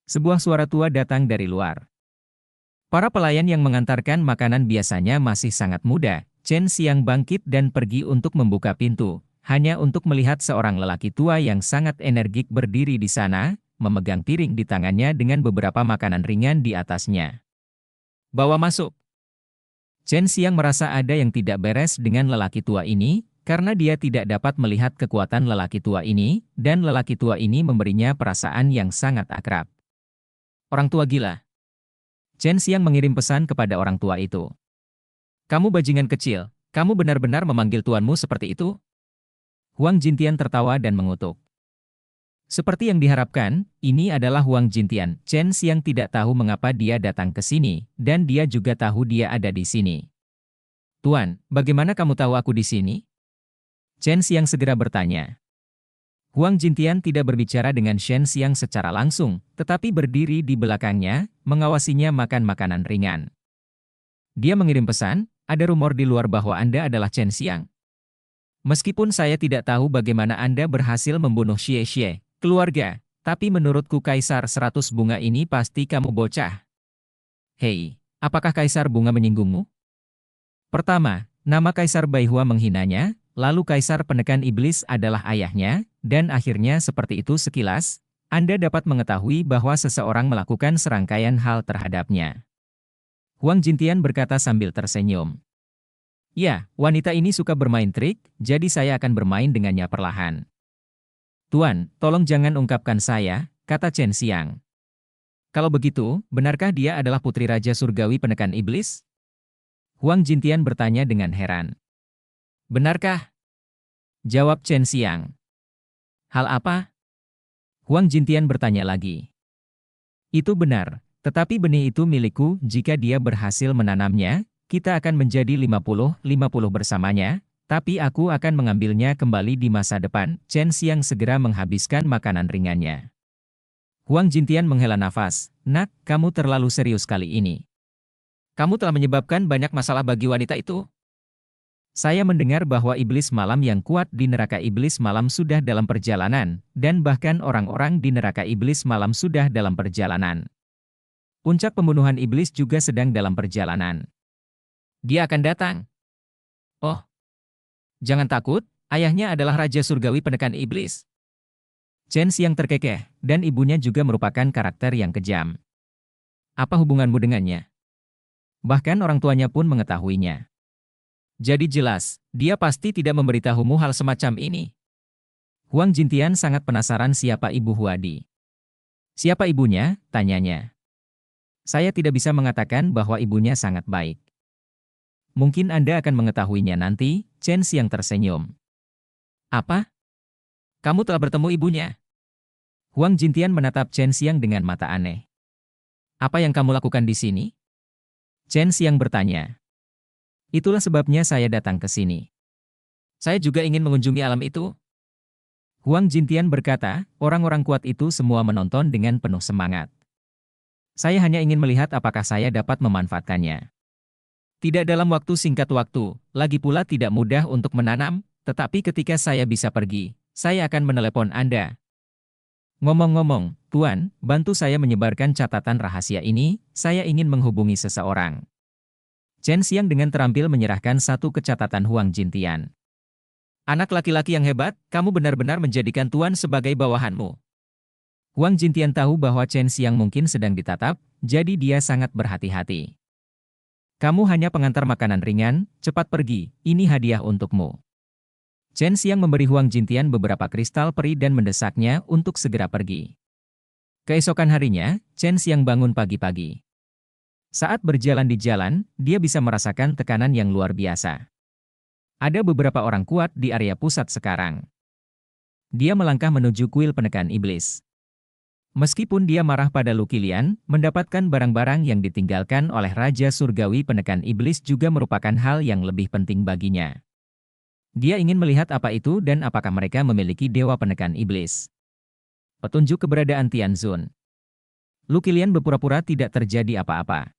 Sebuah suara tua datang dari luar. Para pelayan yang mengantarkan makanan biasanya masih sangat muda. Chen Xiang bangkit dan pergi untuk membuka pintu, hanya untuk melihat seorang lelaki tua yang sangat energik berdiri di sana, memegang piring di tangannya dengan beberapa makanan ringan di atasnya. Bawa masuk. Chen Xiang merasa ada yang tidak beres dengan lelaki tua ini, karena dia tidak dapat melihat kekuatan lelaki tua ini, dan lelaki tua ini memberinya perasaan yang sangat akrab. Orang tua gila. Chen Xiang mengirim pesan kepada orang tua itu. Kamu bajingan kecil, kamu benar-benar memanggil tuanmu seperti itu? Huang Jintian tertawa dan mengutuk. Seperti yang diharapkan, ini adalah Huang Jintian. Chen Xiang tidak tahu mengapa dia datang ke sini, dan dia juga tahu dia ada di sini. Tuan, bagaimana kamu tahu aku di sini? Chen Xiang segera bertanya. Huang Jintian tidak berbicara dengan Chen Xiang secara langsung, tetapi berdiri di belakangnya, mengawasinya makan makanan ringan. Dia mengirim pesan, ada rumor di luar bahwa Anda adalah Chen Xiang. Meskipun saya tidak tahu bagaimana Anda berhasil membunuh Xie, keluarga, tapi menurutku Kaisar 100 Bunga ini pasti kamu bocah. Hei, apakah Kaisar Bunga menyinggungmu? Pertama, nama Kaisar Baihua menghinanya, lalu Kaisar Penekan Iblis adalah ayahnya, dan akhirnya seperti itu sekilas, Anda dapat mengetahui bahwa seseorang melakukan serangkaian hal terhadapnya. Huang Jintian berkata sambil tersenyum. Ya, wanita ini suka bermain trik, jadi saya akan bermain dengannya perlahan. Tuan, tolong jangan ungkapkan saya, kata Chen Xiang. Kalau begitu, benarkah dia adalah putri Raja Surgawi Penekan Iblis? Huang Jintian bertanya dengan heran. Benarkah? Jawab Chen Xiang. Hal apa? Huang Jintian bertanya lagi. Itu benar, tetapi benih itu milikku. Jika dia berhasil menanamnya, kita akan menjadi 50-50 bersamanya, tapi aku akan mengambilnya kembali di masa depan. Chen Xiang segera menghabiskan makanan ringannya. Huang Jintian menghela nafas. Nak, kamu terlalu serius kali ini. Kamu telah menyebabkan banyak masalah bagi wanita itu. Saya mendengar bahwa iblis malam yang kuat di neraka iblis malam sudah dalam perjalanan, dan bahkan orang-orang di neraka iblis malam sudah dalam perjalanan. Puncak pembunuhan iblis juga sedang dalam perjalanan. Dia akan datang. Oh, jangan takut, ayahnya adalah Raja Surgawi Penekan Iblis. Chen Xiang terkekeh, dan ibunya juga merupakan karakter yang kejam. Apa hubunganmu dengannya? Bahkan orang tuanya pun mengetahuinya. Jadi jelas, dia pasti tidak memberitahumu hal semacam ini. Huang Jintian sangat penasaran siapa ibu Huadi. Siapa ibunya? Tanyanya. Saya tidak bisa mengatakan bahwa ibunya sangat baik. Mungkin Anda akan mengetahuinya nanti, Chen Xiang tersenyum. Apa? Kamu telah bertemu ibunya? Huang Jintian menatap Chen Xiang dengan mata aneh. Apa yang kamu lakukan di sini? Chen Xiang bertanya. Itulah sebabnya saya datang ke sini. Saya juga ingin mengunjungi alam itu. Huang Jintian berkata, orang-orang kuat itu semua menonton dengan penuh semangat. Saya hanya ingin melihat apakah saya dapat memanfaatkannya. Tidak dalam waktu singkat waktu, lagi pula tidak mudah untuk menanam, tetapi ketika saya bisa pergi, saya akan menelepon Anda. Ngomong-ngomong, Tuan, bantu saya menyebarkan catatan rahasia ini, saya ingin menghubungi seseorang. Chen Xiang dengan terampil menyerahkan satu catatan Huang Jintian. Anak laki-laki yang hebat, kamu benar-benar menjadikan Tuan sebagai bawahanmu. Huang Jintian tahu bahwa Chen Xiang mungkin sedang ditatap, jadi dia sangat berhati-hati. Kamu hanya pengantar makanan ringan, cepat pergi, ini hadiah untukmu. Chen Xiang memberi Huang Jintian beberapa kristal peri dan mendesaknya untuk segera pergi. Keesokan harinya, Chen Xiang bangun pagi-pagi. Saat berjalan di jalan, dia bisa merasakan tekanan yang luar biasa. Ada beberapa orang kuat di area pusat sekarang. Dia melangkah menuju kuil penekan iblis. Meskipun dia marah pada Lu Qilian, mendapatkan barang-barang yang ditinggalkan oleh Raja Surgawi Penekan Iblis juga merupakan hal yang lebih penting baginya. Dia ingin melihat apa itu dan apakah mereka memiliki dewa penekan iblis. Petunjuk keberadaan Tianzun. Lu Qilian berpura-pura tidak terjadi apa-apa.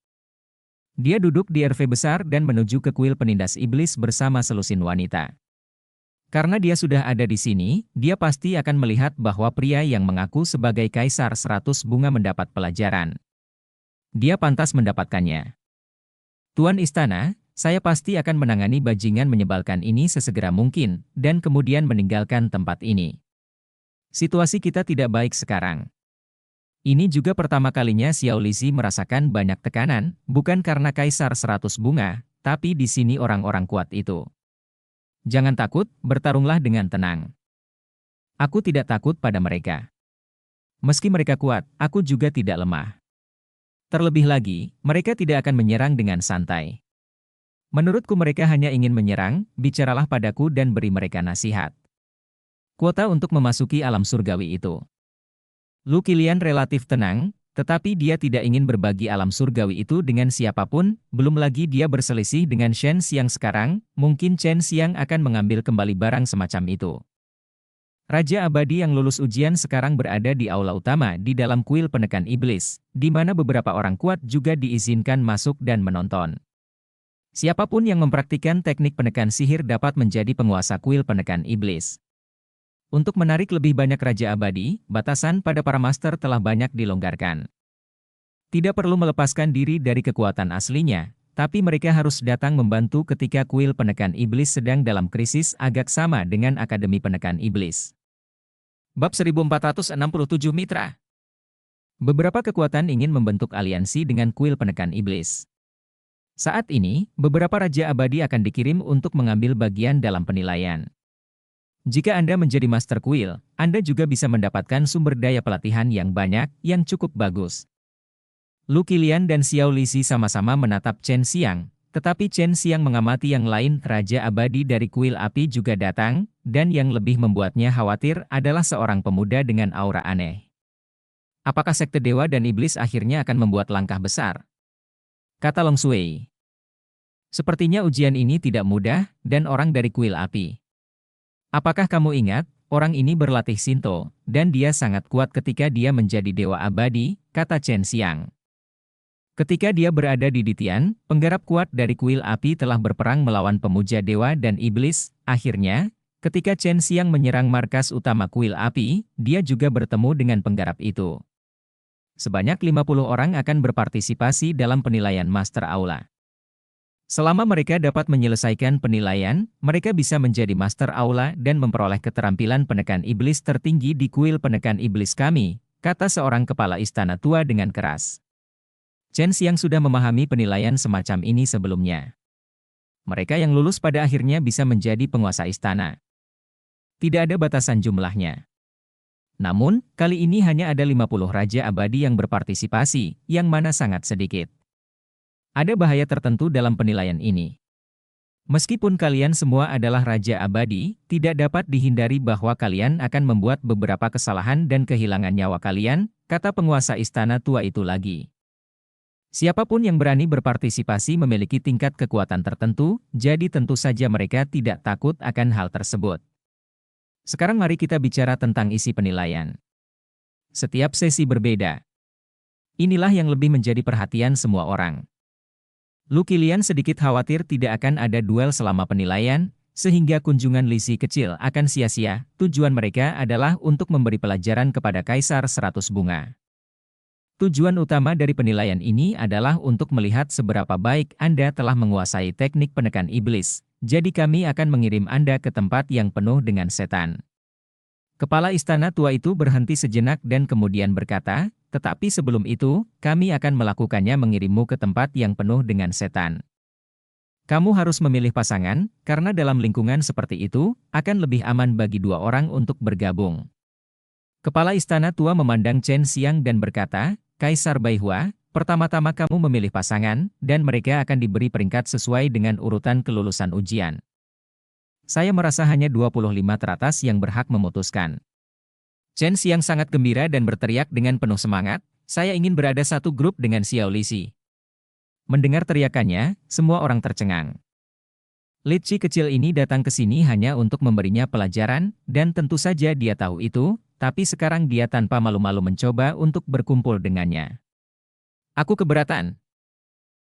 Dia duduk di RV besar dan menuju ke kuil penindas iblis bersama selusin wanita. Karena dia sudah ada di sini, dia pasti akan melihat bahwa pria yang mengaku sebagai Kaisar 100 bunga mendapat pelajaran. Dia pantas mendapatkannya. Tuan Istana, saya pasti akan menangani bajingan menyebalkan ini sesegera mungkin, dan kemudian meninggalkan tempat ini. Situasi kita tidak baik sekarang. Ini juga pertama kalinya Xiao Lixi merasakan banyak tekanan, bukan karena Kaisar 100 bunga, tapi di sini orang-orang kuat itu. Jangan takut, bertarunglah dengan tenang. Aku tidak takut pada mereka. Meski mereka kuat, aku juga tidak lemah. Terlebih lagi, mereka tidak akan menyerang dengan santai. Menurutku mereka hanya ingin menyerang, bicaralah padaku dan beri mereka nasihat. Kuota untuk memasuki alam surgawi itu. Lu Qilian relatif tenang, tetapi dia tidak ingin berbagi alam surgawi itu dengan siapapun, belum lagi dia berselisih dengan Chen Xiang sekarang, mungkin Chen Xiang akan mengambil kembali barang semacam itu. Raja Abadi yang lulus ujian sekarang berada di aula utama di dalam kuil penekan iblis, di mana beberapa orang kuat juga diizinkan masuk dan menonton. Siapapun yang mempraktikkan teknik penekan sihir dapat menjadi penguasa kuil penekan iblis. Untuk menarik lebih banyak Raja Abadi, batasan pada para master telah banyak dilonggarkan. Tidak perlu melepaskan diri dari kekuatan aslinya, tapi mereka harus datang membantu ketika kuil penekan iblis sedang dalam krisis, agak sama dengan Akademi Penekan Iblis. Bab 1467 Mitra. Beberapa kekuatan ingin membentuk aliansi dengan kuil penekan iblis. Saat ini, beberapa raja abadi akan dikirim untuk mengambil bagian dalam penilaian. Jika Anda menjadi master kuil, Anda juga bisa mendapatkan sumber daya pelatihan yang banyak, yang cukup bagus. Lu Qilian dan Xiao Lixi sama-sama menatap Chen Xiang, tetapi Chen Xiang mengamati yang lain. Raja abadi dari kuil api juga datang, dan yang lebih membuatnya khawatir adalah seorang pemuda dengan aura aneh. Apakah sekte dewa dan iblis akhirnya akan membuat langkah besar? Kata Long Sui. Sepertinya ujian ini tidak mudah, dan orang dari kuil api. Apakah kamu ingat, orang ini berlatih Shinto, dan dia sangat kuat ketika dia menjadi dewa abadi, kata Chen Xiang. Ketika dia berada di Ditian, penggarap kuat dari kuil api telah berperang melawan pemuja dewa dan iblis. Akhirnya, ketika Chen Xiang menyerang markas utama kuil api, dia juga bertemu dengan penggarap itu. Sebanyak 50 orang akan berpartisipasi dalam penilaian Master Aula. Selama mereka dapat menyelesaikan penilaian, mereka bisa menjadi Master Aula dan memperoleh keterampilan penekan iblis tertinggi di kuil penekan iblis kami, kata seorang kepala istana tua dengan keras. Chen Xiang sudah memahami penilaian semacam ini sebelumnya. Mereka yang lulus pada akhirnya bisa menjadi penguasa istana. Tidak ada batasan jumlahnya. Namun, kali ini hanya ada 50 raja abadi yang berpartisipasi, yang mana sangat sedikit. Ada bahaya tertentu dalam penilaian ini. Meskipun kalian semua adalah raja abadi, tidak dapat dihindari bahwa kalian akan membuat beberapa kesalahan dan kehilangan nyawa kalian, kata penguasa istana tua itu lagi. Siapapun yang berani berpartisipasi memiliki tingkat kekuatan tertentu, jadi tentu saja mereka tidak takut akan hal tersebut. Sekarang mari kita bicara tentang isi penilaian. Setiap sesi berbeda. Inilah yang lebih menjadi perhatian semua orang. Lu Qilian sedikit khawatir tidak akan ada duel selama penilaian, sehingga kunjungan Lixi kecil akan sia-sia. Tujuan mereka adalah untuk memberi pelajaran kepada Kaisar 100 bunga. Tujuan utama dari penilaian ini adalah untuk melihat seberapa baik Anda telah menguasai teknik penekan iblis, jadi kami akan mengirim Anda ke tempat yang penuh dengan setan. Kepala istana tua itu berhenti sejenak dan kemudian berkata, tetapi sebelum itu, kami akan melakukannya mengirimmu ke tempat yang penuh dengan setan. Kamu harus memilih pasangan, karena dalam lingkungan seperti itu, akan lebih aman bagi dua orang untuk bergabung. Kepala istana tua memandang Chen Xiang dan berkata, Kaisar Baihua, pertama-tama kamu memilih pasangan, dan mereka akan diberi peringkat sesuai dengan urutan kelulusan ujian. Saya merasa hanya 25 teratas yang berhak memutuskan. Chen Xiang sangat gembira dan berteriak dengan penuh semangat, saya ingin berada satu grup dengan Xiao Lixi. Mendengar teriakannya, semua orang tercengang. Lixi kecil ini datang ke sini hanya untuk memberinya pelajaran, dan tentu saja dia tahu itu, tapi sekarang dia tanpa malu-malu mencoba untuk berkumpul dengannya. Aku keberatan.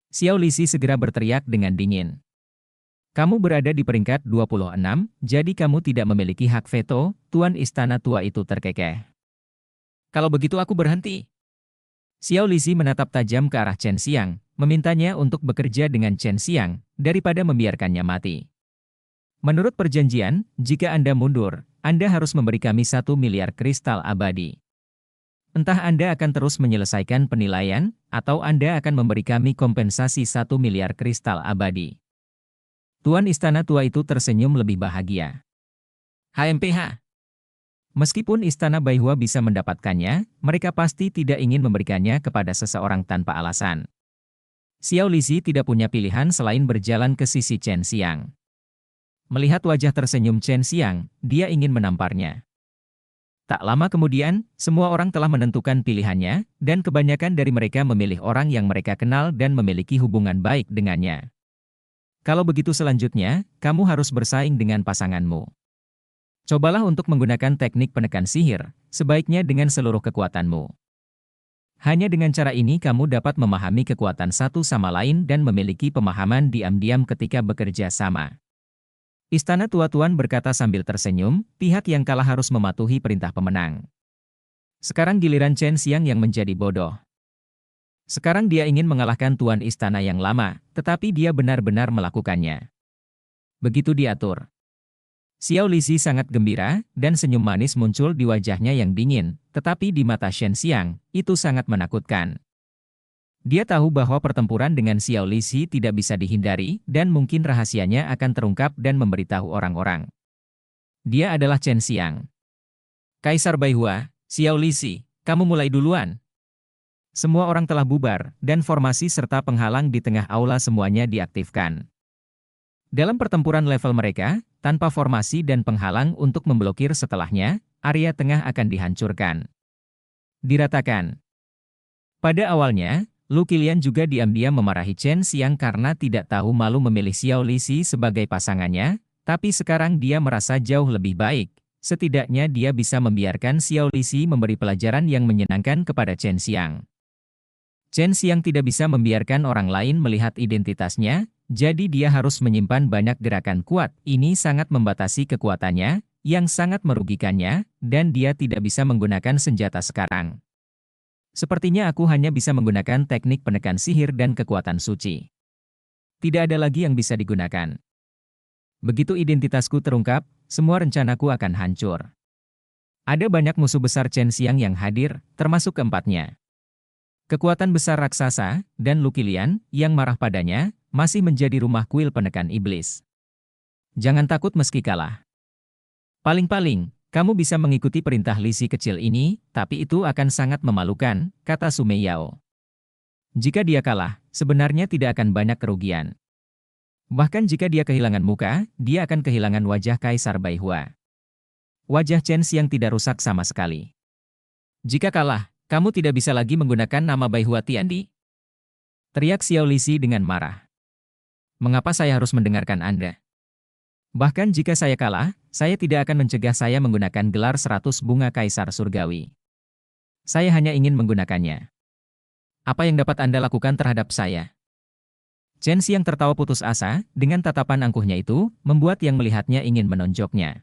Xiao Lixi segera berteriak dengan dingin. Kamu berada di peringkat 26, jadi kamu tidak memiliki hak veto, Tuan Istana Tua itu terkekeh. Kalau begitu aku berhenti. Xiao Lixi menatap tajam ke arah Chen Xiang, memintanya untuk bekerja dengan Chen Xiang, daripada membiarkannya mati. Menurut perjanjian, jika Anda mundur, Anda harus memberi kami 1 miliar kristal abadi. Entah Anda akan terus menyelesaikan penilaian, atau Anda akan memberi kami kompensasi 1 miliar kristal abadi. Tuan Istana Tua itu tersenyum lebih bahagia. HMPH. Meskipun Istana Baihua bisa mendapatkannya, mereka pasti tidak ingin memberikannya kepada seseorang tanpa alasan. Xiao Lixi tidak punya pilihan selain berjalan ke sisi Chen Xiang. Melihat wajah tersenyum Chen Xiang, dia ingin menamparnya. Tak lama kemudian, semua orang telah menentukan pilihannya, dan kebanyakan dari mereka memilih orang yang mereka kenal dan memiliki hubungan baik dengannya. Kalau begitu selanjutnya, kamu harus bersaing dengan pasanganmu. Cobalah untuk menggunakan teknik penekan sihir, sebaiknya dengan seluruh kekuatanmu. Hanya dengan cara ini kamu dapat memahami kekuatan satu sama lain dan memiliki pemahaman diam-diam ketika bekerja sama. Istana Tua Tuan berkata sambil tersenyum, pihak yang kalah harus mematuhi perintah pemenang. Sekarang giliran Chen Xiang yang menjadi bodoh. Sekarang dia ingin mengalahkan tuan istana yang lama, tetapi dia benar-benar melakukannya. Begitu diatur. Xiao Lixi sangat gembira, dan senyum manis muncul di wajahnya yang dingin, tetapi di mata Shen Xiang, itu sangat menakutkan. Dia tahu bahwa pertempuran dengan Xiao Lixi tidak bisa dihindari, dan mungkin rahasianya akan terungkap dan memberitahu orang-orang. Dia adalah Chen Xiang. Kaisar Baihua, Xiao Lixi, kamu mulai duluan. Semua orang telah bubar, dan formasi serta penghalang di tengah aula semuanya diaktifkan. Dalam pertempuran level mereka, tanpa formasi dan penghalang untuk memblokir setelahnya, area tengah akan dihancurkan. Diratakan. Pada awalnya, Lu Qilian juga diam-diam memarahi Chen Xiang karena tidak tahu malu memilih Xiao Lixi sebagai pasangannya, tapi sekarang dia merasa jauh lebih baik. Setidaknya dia bisa membiarkan Xiao Lixi memberi pelajaran yang menyenangkan kepada Chen Xiang. Chen Xiang tidak bisa membiarkan orang lain melihat identitasnya, jadi dia harus menyimpan banyak gerakan kuat. Ini sangat membatasi kekuatannya, yang sangat merugikannya, dan dia tidak bisa menggunakan senjata sekarang. Sepertinya aku hanya bisa menggunakan teknik penekan sihir dan kekuatan suci. Tidak ada lagi yang bisa digunakan. Begitu identitasku terungkap, semua rencanaku akan hancur. Ada banyak musuh besar Chen Xiang yang hadir, termasuk keempatnya. Kekuatan besar raksasa, dan Lu Qilian, yang marah padanya, masih menjadi rumah kuil penekan iblis. Jangan takut meski kalah. Paling-paling, kamu bisa mengikuti perintah Lixi kecil ini, tapi itu akan sangat memalukan, kata Sumei Yao. Jika dia kalah, sebenarnya tidak akan banyak kerugian. Bahkan jika dia kehilangan muka, dia akan kehilangan wajah Kaisar Baihua. Wajah Chen Xiang tidak rusak sama sekali. Jika kalah, kamu tidak bisa lagi menggunakan nama Baihua Tiandi. Teriak Xiao Lixi dengan marah. Mengapa saya harus mendengarkan Anda? Bahkan jika saya kalah, saya tidak akan mencegah saya menggunakan gelar 100 bunga Kaisar Surgawi. Saya hanya ingin menggunakannya. Apa yang dapat Anda lakukan terhadap saya? Chen Xiang tertawa putus asa, dengan tatapan angkuhnya itu, membuat yang melihatnya ingin menonjoknya.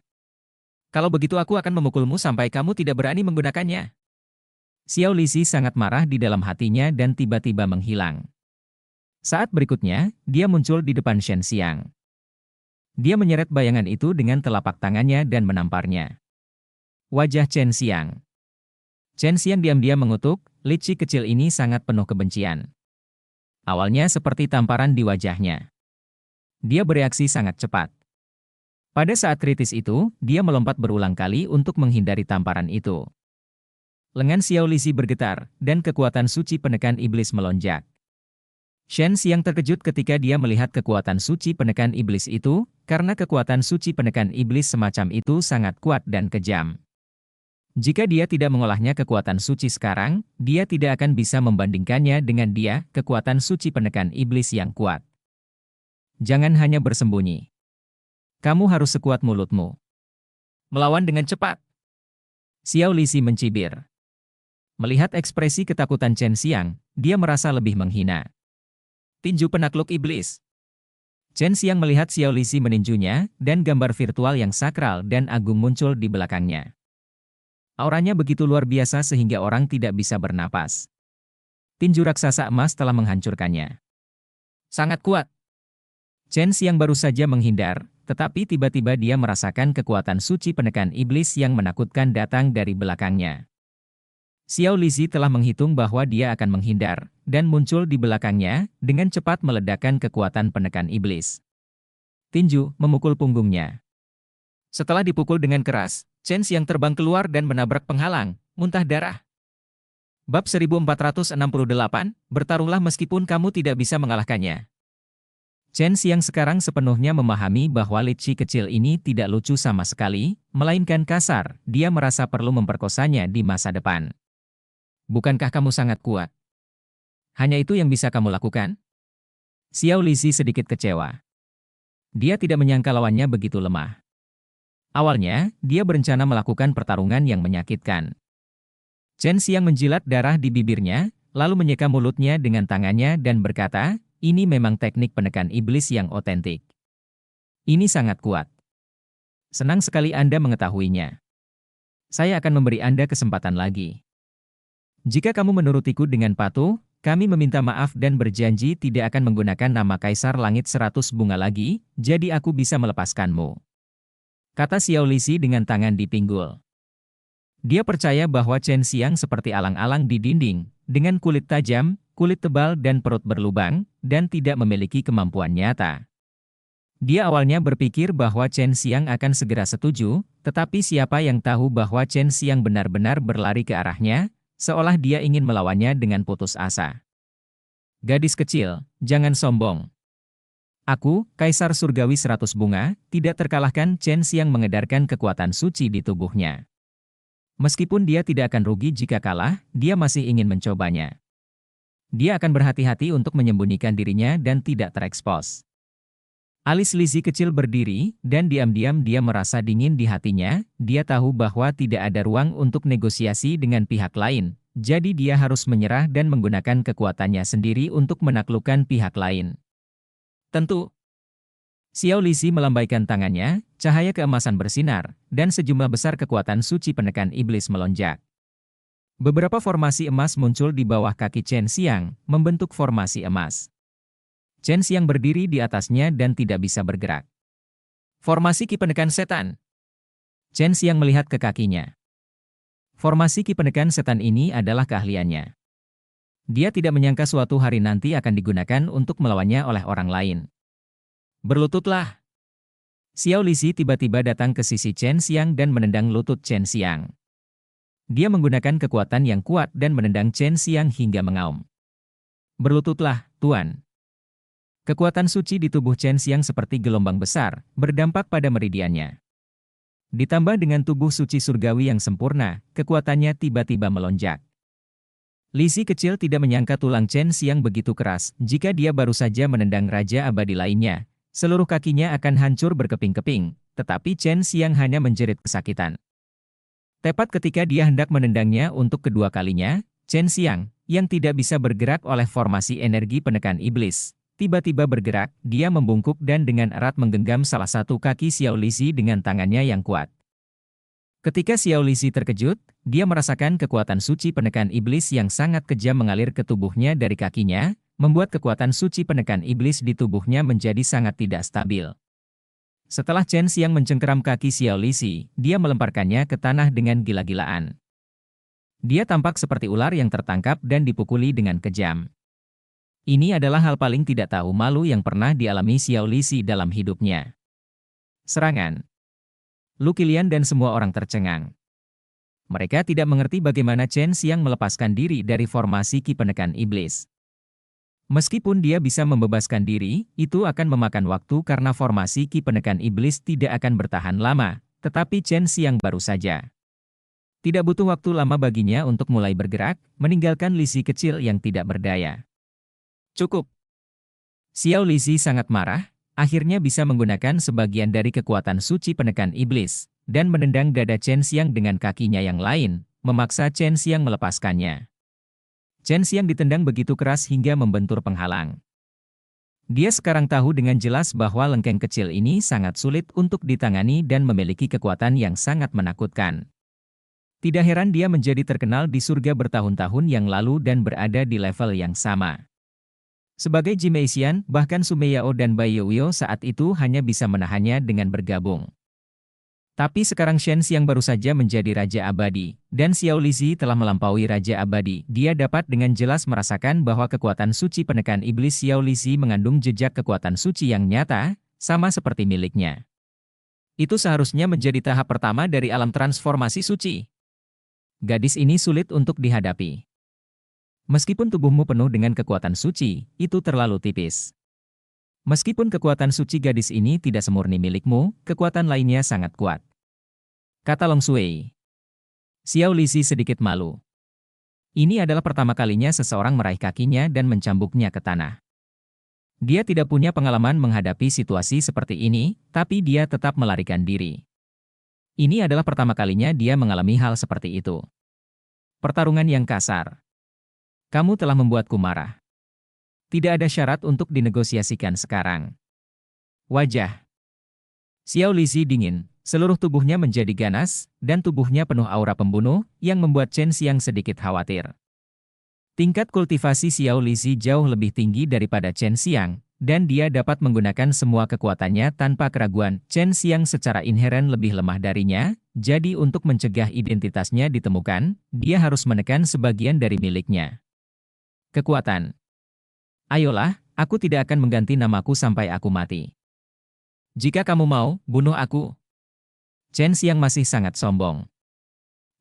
Kalau begitu aku akan memukulmu sampai kamu tidak berani menggunakannya. Xiao Lixi sangat marah di dalam hatinya dan tiba-tiba menghilang. Saat berikutnya, dia muncul di depan Shen Xiang. Dia menyeret bayangan itu dengan telapak tangannya dan menamparnya. Wajah Chen Xiang. Chen Xiang diam-diam mengutuk, Lixi kecil ini sangat penuh kebencian. Awalnya seperti tamparan di wajahnya. Dia bereaksi sangat cepat. Pada saat kritis itu, dia melompat berulang kali untuk menghindari tamparan itu. Lengan Xiao Lixi bergetar, dan kekuatan suci penekan iblis melonjak. Shen Xiang terkejut ketika dia melihat kekuatan suci penekan iblis itu, karena kekuatan suci penekan iblis semacam itu sangat kuat dan kejam. Jika dia tidak mengolahnya kekuatan suci sekarang, dia tidak akan bisa membandingkannya dengan dia, kekuatan suci penekan iblis yang kuat. Jangan hanya bersembunyi. Kamu harus sekuat mulutmu. Melawan dengan cepat. Xiao Lixi mencibir. Melihat ekspresi ketakutan Chen Xiang, dia merasa lebih menghina. Tinju penakluk iblis. Chen Xiang melihat Xiao Lixi meninjunya, dan gambar virtual yang sakral dan agung muncul di belakangnya. Auranya begitu luar biasa sehingga orang tidak bisa bernapas. Tinju raksasa emas telah menghancurkannya. Sangat kuat. Chen Xiang baru saja menghindar, tetapi tiba-tiba dia merasakan kekuatan suci penekan iblis yang menakutkan datang dari belakangnya. Xiao Lixi telah menghitung bahwa dia akan menghindar, dan muncul di belakangnya, dengan cepat meledakkan kekuatan penekan iblis. Tinju memukul punggungnya. Setelah dipukul dengan keras, Chen Xiang terbang keluar dan menabrak penghalang, muntah darah. Bab 1468, bertarunglah meskipun kamu tidak bisa mengalahkannya. Chen Xiang sekarang sepenuhnya memahami bahwa Lixi kecil ini tidak lucu sama sekali, melainkan kasar. Dia merasa perlu memperkosanya di masa depan. Bukankah kamu sangat kuat? Hanya itu yang bisa kamu lakukan? Xiao Lixi sedikit kecewa. Dia tidak menyangka lawannya begitu lemah. Awalnya, dia berencana melakukan pertarungan yang menyakitkan. Chen Xiang menjilat darah di bibirnya, lalu menyeka mulutnya dengan tangannya dan berkata, ini memang teknik penekan iblis yang otentik. Ini sangat kuat. Senang sekali Anda mengetahuinya. Saya akan memberi Anda kesempatan lagi. Jika kamu menurutiku dengan patuh, Kami meminta maaf dan berjanji tidak akan menggunakan nama Kaisar Langit 100 bunga lagi, jadi aku bisa melepaskanmu. Kata Xiao Lixi dengan tangan di pinggul. Dia percaya bahwa Chen Xiang seperti alang-alang di dinding, dengan kulit tajam, kulit tebal dan perut berlubang, dan tidak memiliki kemampuan nyata. Dia awalnya berpikir bahwa Chen Xiang akan segera setuju, tetapi siapa yang tahu bahwa Chen Xiang benar-benar berlari ke arahnya, seolah dia ingin melawannya dengan putus asa. Gadis kecil, jangan sombong. Aku, Kaisar Surgawi 100 bunga, tidak terkalahkan. Chen Xiang mengedarkan kekuatan suci di tubuhnya. Meskipun dia tidak akan rugi jika kalah, dia masih ingin mencobanya. Dia akan berhati-hati untuk menyembunyikan dirinya dan tidak terekspos. Alis Lixi kecil berdiri, dan diam-diam dia merasa dingin di hatinya. Dia tahu bahwa tidak ada ruang untuk negosiasi dengan pihak lain, jadi dia harus menyerah dan menggunakan kekuatannya sendiri untuk menaklukkan pihak lain. Tentu. Xiao Lixi melambaikan tangannya, cahaya keemasan bersinar, dan sejumlah besar kekuatan suci penekan iblis melonjak. Beberapa formasi emas muncul di bawah kaki Chen Xiang, membentuk formasi emas. Chen Xiang berdiri di atasnya dan tidak bisa bergerak. Formasi Ki Penekan Setan. Chen Xiang melihat ke kakinya. Formasi Ki Penekan Setan ini adalah keahliannya. Dia tidak menyangka suatu hari nanti akan digunakan untuk melawannya oleh orang lain. Berlututlah. Xiao Lixi tiba-tiba datang ke sisi Chen Xiang dan menendang lutut Chen Xiang. Dia menggunakan kekuatan yang kuat dan menendang Chen Xiang hingga mengaum. Berlututlah, Tuan. Kekuatan suci di tubuh Chen Xiang seperti gelombang besar, berdampak pada meridiannya. Ditambah dengan tubuh suci surgawi yang sempurna, kekuatannya tiba-tiba melonjak. Lixi kecil tidak menyangka tulang Chen Xiang begitu keras. Jika dia baru saja menendang Raja Abadi lainnya, seluruh kakinya akan hancur berkeping-keping, tetapi Chen Xiang hanya menjerit kesakitan. Tepat ketika dia hendak menendangnya untuk kedua kalinya, Chen Xiang, yang tidak bisa bergerak oleh formasi energi penekan iblis, tiba-tiba bergerak. Dia membungkuk dan dengan erat menggenggam salah satu kaki Xiao Lixi dengan tangannya yang kuat. Ketika Xiao Lixi terkejut, dia merasakan kekuatan suci penekan iblis yang sangat kejam mengalir ke tubuhnya dari kakinya, membuat kekuatan suci penekan iblis di tubuhnya menjadi sangat tidak stabil. Setelah Chen Xiang mencengkeram kaki Xiao Lixi, dia melemparkannya ke tanah dengan gila-gilaan. Dia tampak seperti ular yang tertangkap dan dipukuli dengan kejam. Ini adalah hal paling tidak tahu malu yang pernah dialami Xiao Lixi dalam hidupnya. Serangan. Lu Qilian dan semua orang tercengang. Mereka tidak mengerti bagaimana Chen Xiang melepaskan diri dari formasi Ki Penekan Iblis. Meskipun dia bisa membebaskan diri, itu akan memakan waktu karena formasi Ki Penekan Iblis tidak akan bertahan lama, tetapi Chen Xiang baru saja. Tidak butuh waktu lama baginya untuk mulai bergerak, meninggalkan Lixi kecil yang tidak berdaya. Cukup. Xiao Lixi sangat marah, akhirnya bisa menggunakan sebagian dari kekuatan suci penekan iblis, dan menendang dada Chen Xiang dengan kakinya yang lain, memaksa Chen Xiang melepaskannya. Chen Xiang ditendang begitu keras hingga membentur penghalang. Dia sekarang tahu dengan jelas bahwa lengkeng kecil ini sangat sulit untuk ditangani dan memiliki kekuatan yang sangat menakutkan. Tidak heran dia menjadi terkenal di surga bertahun-tahun yang lalu dan berada di level yang sama. Sebagai Jimei Xian, bahkan Sumeyao dan Bai Youyo saat itu hanya bisa menahannya dengan bergabung. Tapi sekarang Shen Xiang baru saja menjadi Raja Abadi, dan Xiao Lixi telah melampaui Raja Abadi. Dia dapat dengan jelas merasakan bahwa kekuatan suci penekan iblis Xiao Lixi mengandung jejak kekuatan suci yang nyata, sama seperti miliknya. Itu seharusnya menjadi tahap pertama dari alam transformasi suci. Gadis ini sulit untuk dihadapi. Meskipun tubuhmu penuh dengan kekuatan suci, itu terlalu tipis. Meskipun kekuatan suci gadis ini tidak semurni milikmu, kekuatan lainnya sangat kuat. Kata Long Sui. Xiao Lixi sedikit malu. Ini adalah pertama kalinya seseorang meraih kakinya dan mencambuknya ke tanah. Dia tidak punya pengalaman menghadapi situasi seperti ini, tapi dia tetap melarikan diri. Ini adalah pertama kalinya dia mengalami hal seperti itu. Pertarungan yang kasar. Kamu telah membuatku marah. Tidak ada syarat untuk dinegosiasikan sekarang. Wajah Xiao Lixi dingin, seluruh tubuhnya menjadi ganas, dan tubuhnya penuh aura pembunuh, yang membuat Chen Xiang sedikit khawatir. Tingkat kultivasi Xiao Lizi jauh lebih tinggi daripada Chen Xiang, dan dia dapat menggunakan semua kekuatannya tanpa keraguan. Chen Xiang secara inheren lebih lemah darinya, jadi untuk mencegah identitasnya ditemukan, dia harus menekan sebagian dari miliknya. Kekuatan. Ayolah, aku tidak akan mengganti namaku sampai aku mati. Jika kamu mau, bunuh aku. Chen Xiang masih sangat sombong.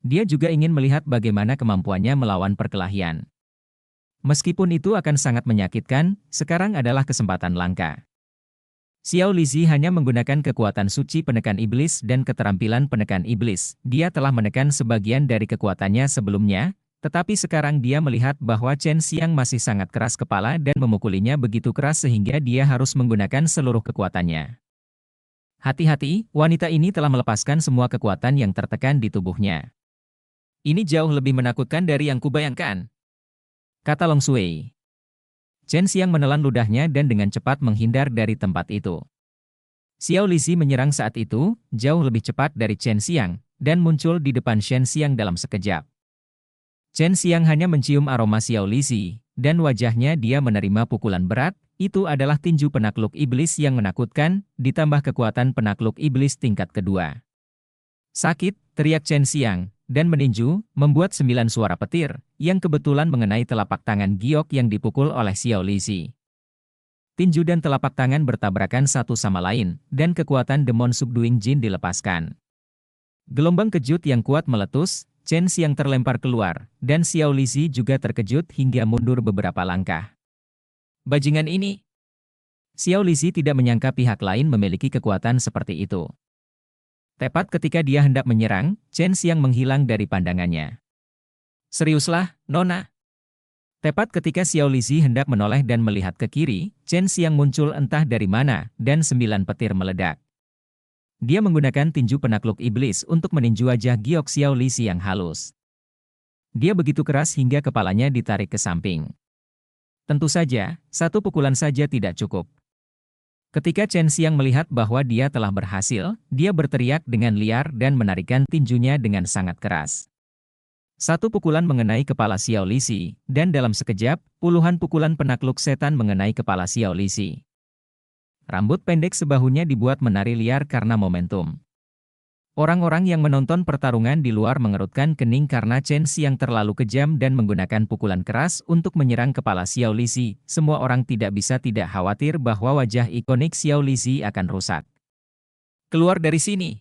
Dia juga ingin melihat bagaimana kemampuannya melawan perkelahian. Meskipun itu akan sangat menyakitkan, sekarang adalah kesempatan langka. Xiao Lizi hanya menggunakan kekuatan suci penekan iblis dan keterampilan penekan iblis. Dia telah menekan sebagian dari kekuatannya sebelumnya, tetapi sekarang dia melihat bahwa Chen Xiang masih sangat keras kepala dan memukulinya begitu keras sehingga dia harus menggunakan seluruh kekuatannya. Hati-hati, wanita ini telah melepaskan semua kekuatan yang tertekan di tubuhnya. Ini jauh lebih menakutkan dari yang kubayangkan, kata Long Sui. Chen Xiang menelan ludahnya dan dengan cepat menghindar dari tempat itu. Xiao Lizi menyerang saat itu, jauh lebih cepat dari Chen Xiang, dan muncul di depan Shen Xiang dalam sekejap. Chen Xiang hanya mencium aroma Xiao Lizi, dan wajahnya dia menerima pukulan berat. Itu adalah tinju penakluk iblis yang menakutkan, ditambah kekuatan penakluk iblis tingkat kedua. Sakit, teriak Chen Xiang, dan meninju, membuat 9 suara petir, yang kebetulan mengenai telapak tangan giok yang dipukul oleh Xiao Lizi. Tinju dan telapak tangan bertabrakan satu sama lain, dan kekuatan demon subduing jin dilepaskan. Gelombang kejut yang kuat meletus, Chen Xiang terlempar keluar, dan Xiao Lizi juga terkejut hingga mundur beberapa langkah. Bajingan ini! Xiao Lizi tidak menyangka pihak lain memiliki kekuatan seperti itu. Tepat ketika dia hendak menyerang, Chen Xiang menghilang dari pandangannya. Seriuslah, Nona? Tepat ketika Xiao Lizi hendak menoleh dan melihat ke kiri, Chen Xiang muncul entah dari mana, dan 9 petir meledak. Dia menggunakan tinju penakluk iblis untuk meninju wajah giok Xiao Lizi yang halus. Dia begitu keras hingga kepalanya ditarik ke samping. Tentu saja, satu pukulan saja tidak cukup. Ketika Chen Xiang melihat bahwa dia telah berhasil, dia berteriak dengan liar dan menarikkan tinjunya dengan sangat keras. Satu pukulan mengenai kepala Xiao Lizi, dan dalam sekejap, puluhan pukulan penakluk setan mengenai kepala Xiao Lizi. Rambut pendek sebahunya dibuat menari liar karena momentum. Orang-orang yang menonton pertarungan di luar mengerutkan kening karena Chen Xiang terlalu kejam dan menggunakan pukulan keras untuk menyerang kepala Xiao Lizi. Semua orang tidak bisa tidak khawatir bahwa wajah ikonik Xiao Lizi akan rusak. Keluar dari sini!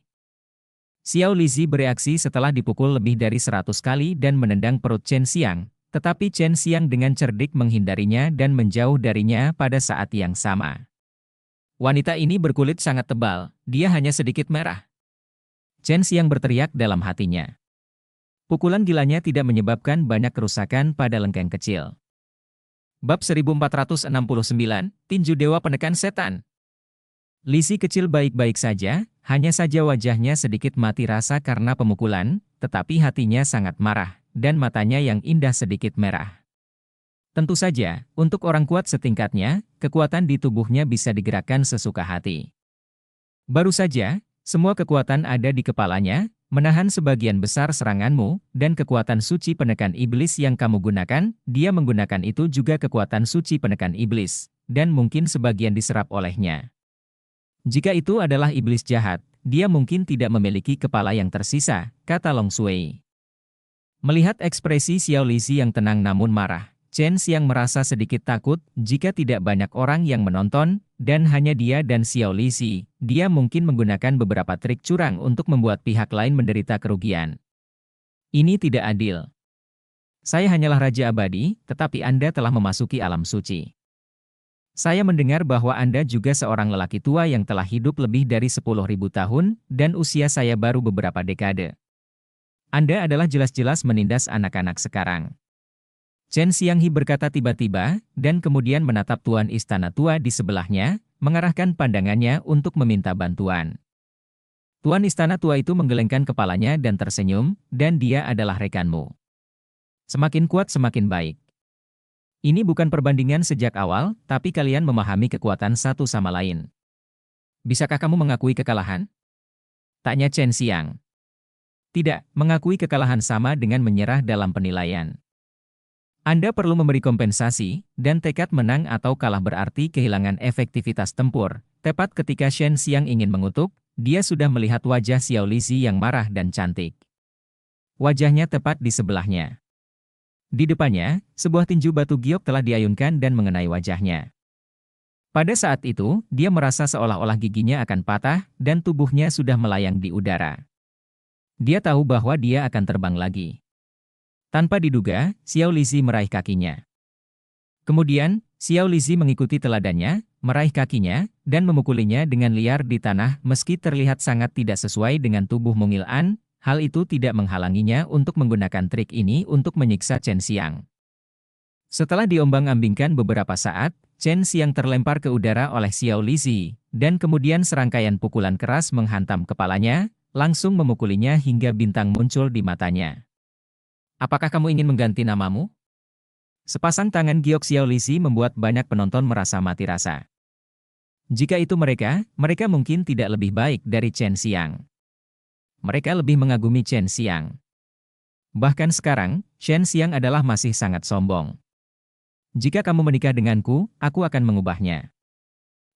Xiao Lizi bereaksi setelah dipukul lebih dari 100 kali dan menendang perut Chen Xiang, tetapi Chen Xiang dengan cerdik menghindarinya dan menjauh darinya pada saat yang sama. Wanita ini berkulit sangat tebal, dia hanya sedikit merah. Chen Xiang berteriak dalam hatinya. Pukulan gilanya tidak menyebabkan banyak kerusakan pada lengkeng kecil. Bab 1469, Tinju Dewa Penekan Setan. Lizi kecil baik-baik saja, hanya saja wajahnya sedikit mati rasa karena pemukulan, tetapi hatinya sangat marah, dan matanya yang indah sedikit merah. Tentu saja, untuk orang kuat setingkatnya, kekuatan di tubuhnya bisa digerakkan sesuka hati. Baru saja, semua kekuatan ada di kepalanya, menahan sebagian besar seranganmu, dan kekuatan suci penekan iblis yang kamu gunakan, dia menggunakan itu juga kekuatan suci penekan iblis, dan mungkin sebagian diserap olehnya. Jika itu adalah iblis jahat, dia mungkin tidak memiliki kepala yang tersisa, kata Long Sui. Melihat ekspresi Xiao Lizi yang tenang namun marah, Chen Xiang merasa sedikit takut jika tidak banyak orang yang menonton, dan hanya dia dan Xiao Lizi, dia mungkin menggunakan beberapa trik curang untuk membuat pihak lain menderita kerugian. Ini tidak adil. Saya hanyalah Raja Abadi, tetapi Anda telah memasuki alam suci. Saya mendengar bahwa Anda juga seorang lelaki tua yang telah hidup lebih dari 10.000 tahun, dan usia saya baru beberapa dekade. Anda adalah jelas-jelas menindas anak-anak sekarang. Chen Xianghi berkata tiba-tiba, dan kemudian menatap tuan istana tua di sebelahnya, mengarahkan pandangannya untuk meminta bantuan. Tuan istana tua itu menggelengkan kepalanya dan tersenyum, dan dia adalah rekanmu. Semakin kuat semakin baik. Ini bukan perbandingan sejak awal, tapi kalian memahami kekuatan satu sama lain. Bisakah kamu mengakui kekalahan? Tanya Chen Xiang. Tidak, mengakui kekalahan sama dengan menyerah dalam penilaian. Anda perlu memberi kompensasi, dan tekad menang atau kalah berarti kehilangan efektivitas tempur. Tepat ketika Shen Xiang ingin mengutuk, dia sudah melihat wajah Xiao Lizi yang marah dan cantik. Wajahnya tepat di sebelahnya. Di depannya, sebuah tinju batu giok telah diayunkan dan mengenai wajahnya. Pada saat itu, dia merasa seolah-olah giginya akan patah, dan tubuhnya sudah melayang di udara. Dia tahu bahwa dia akan terbang lagi. Tanpa diduga, Xiao Lizi meraih kakinya. Kemudian, Xiao Lizi mengikuti teladannya, meraih kakinya, dan memukulinya dengan liar di tanah meski terlihat sangat tidak sesuai dengan tubuh Mungil An, hal itu tidak menghalanginya untuk menggunakan trik ini untuk menyiksa Chen Xiang. Setelah diombang-ambingkan beberapa saat, Chen Xiang terlempar ke udara oleh Xiao Lizi, dan kemudian serangkaian pukulan keras menghantam kepalanya, langsung memukulinya hingga bintang muncul di matanya. Apakah kamu ingin mengganti namamu? Sepasang tangan giok Xiao Lizi membuat banyak penonton merasa mati rasa. Jika itu mereka mungkin tidak lebih baik dari Chen Xiang. Mereka lebih mengagumi Chen Xiang. Bahkan sekarang, Chen Xiang adalah masih sangat sombong. Jika kamu menikah denganku, aku akan mengubahnya.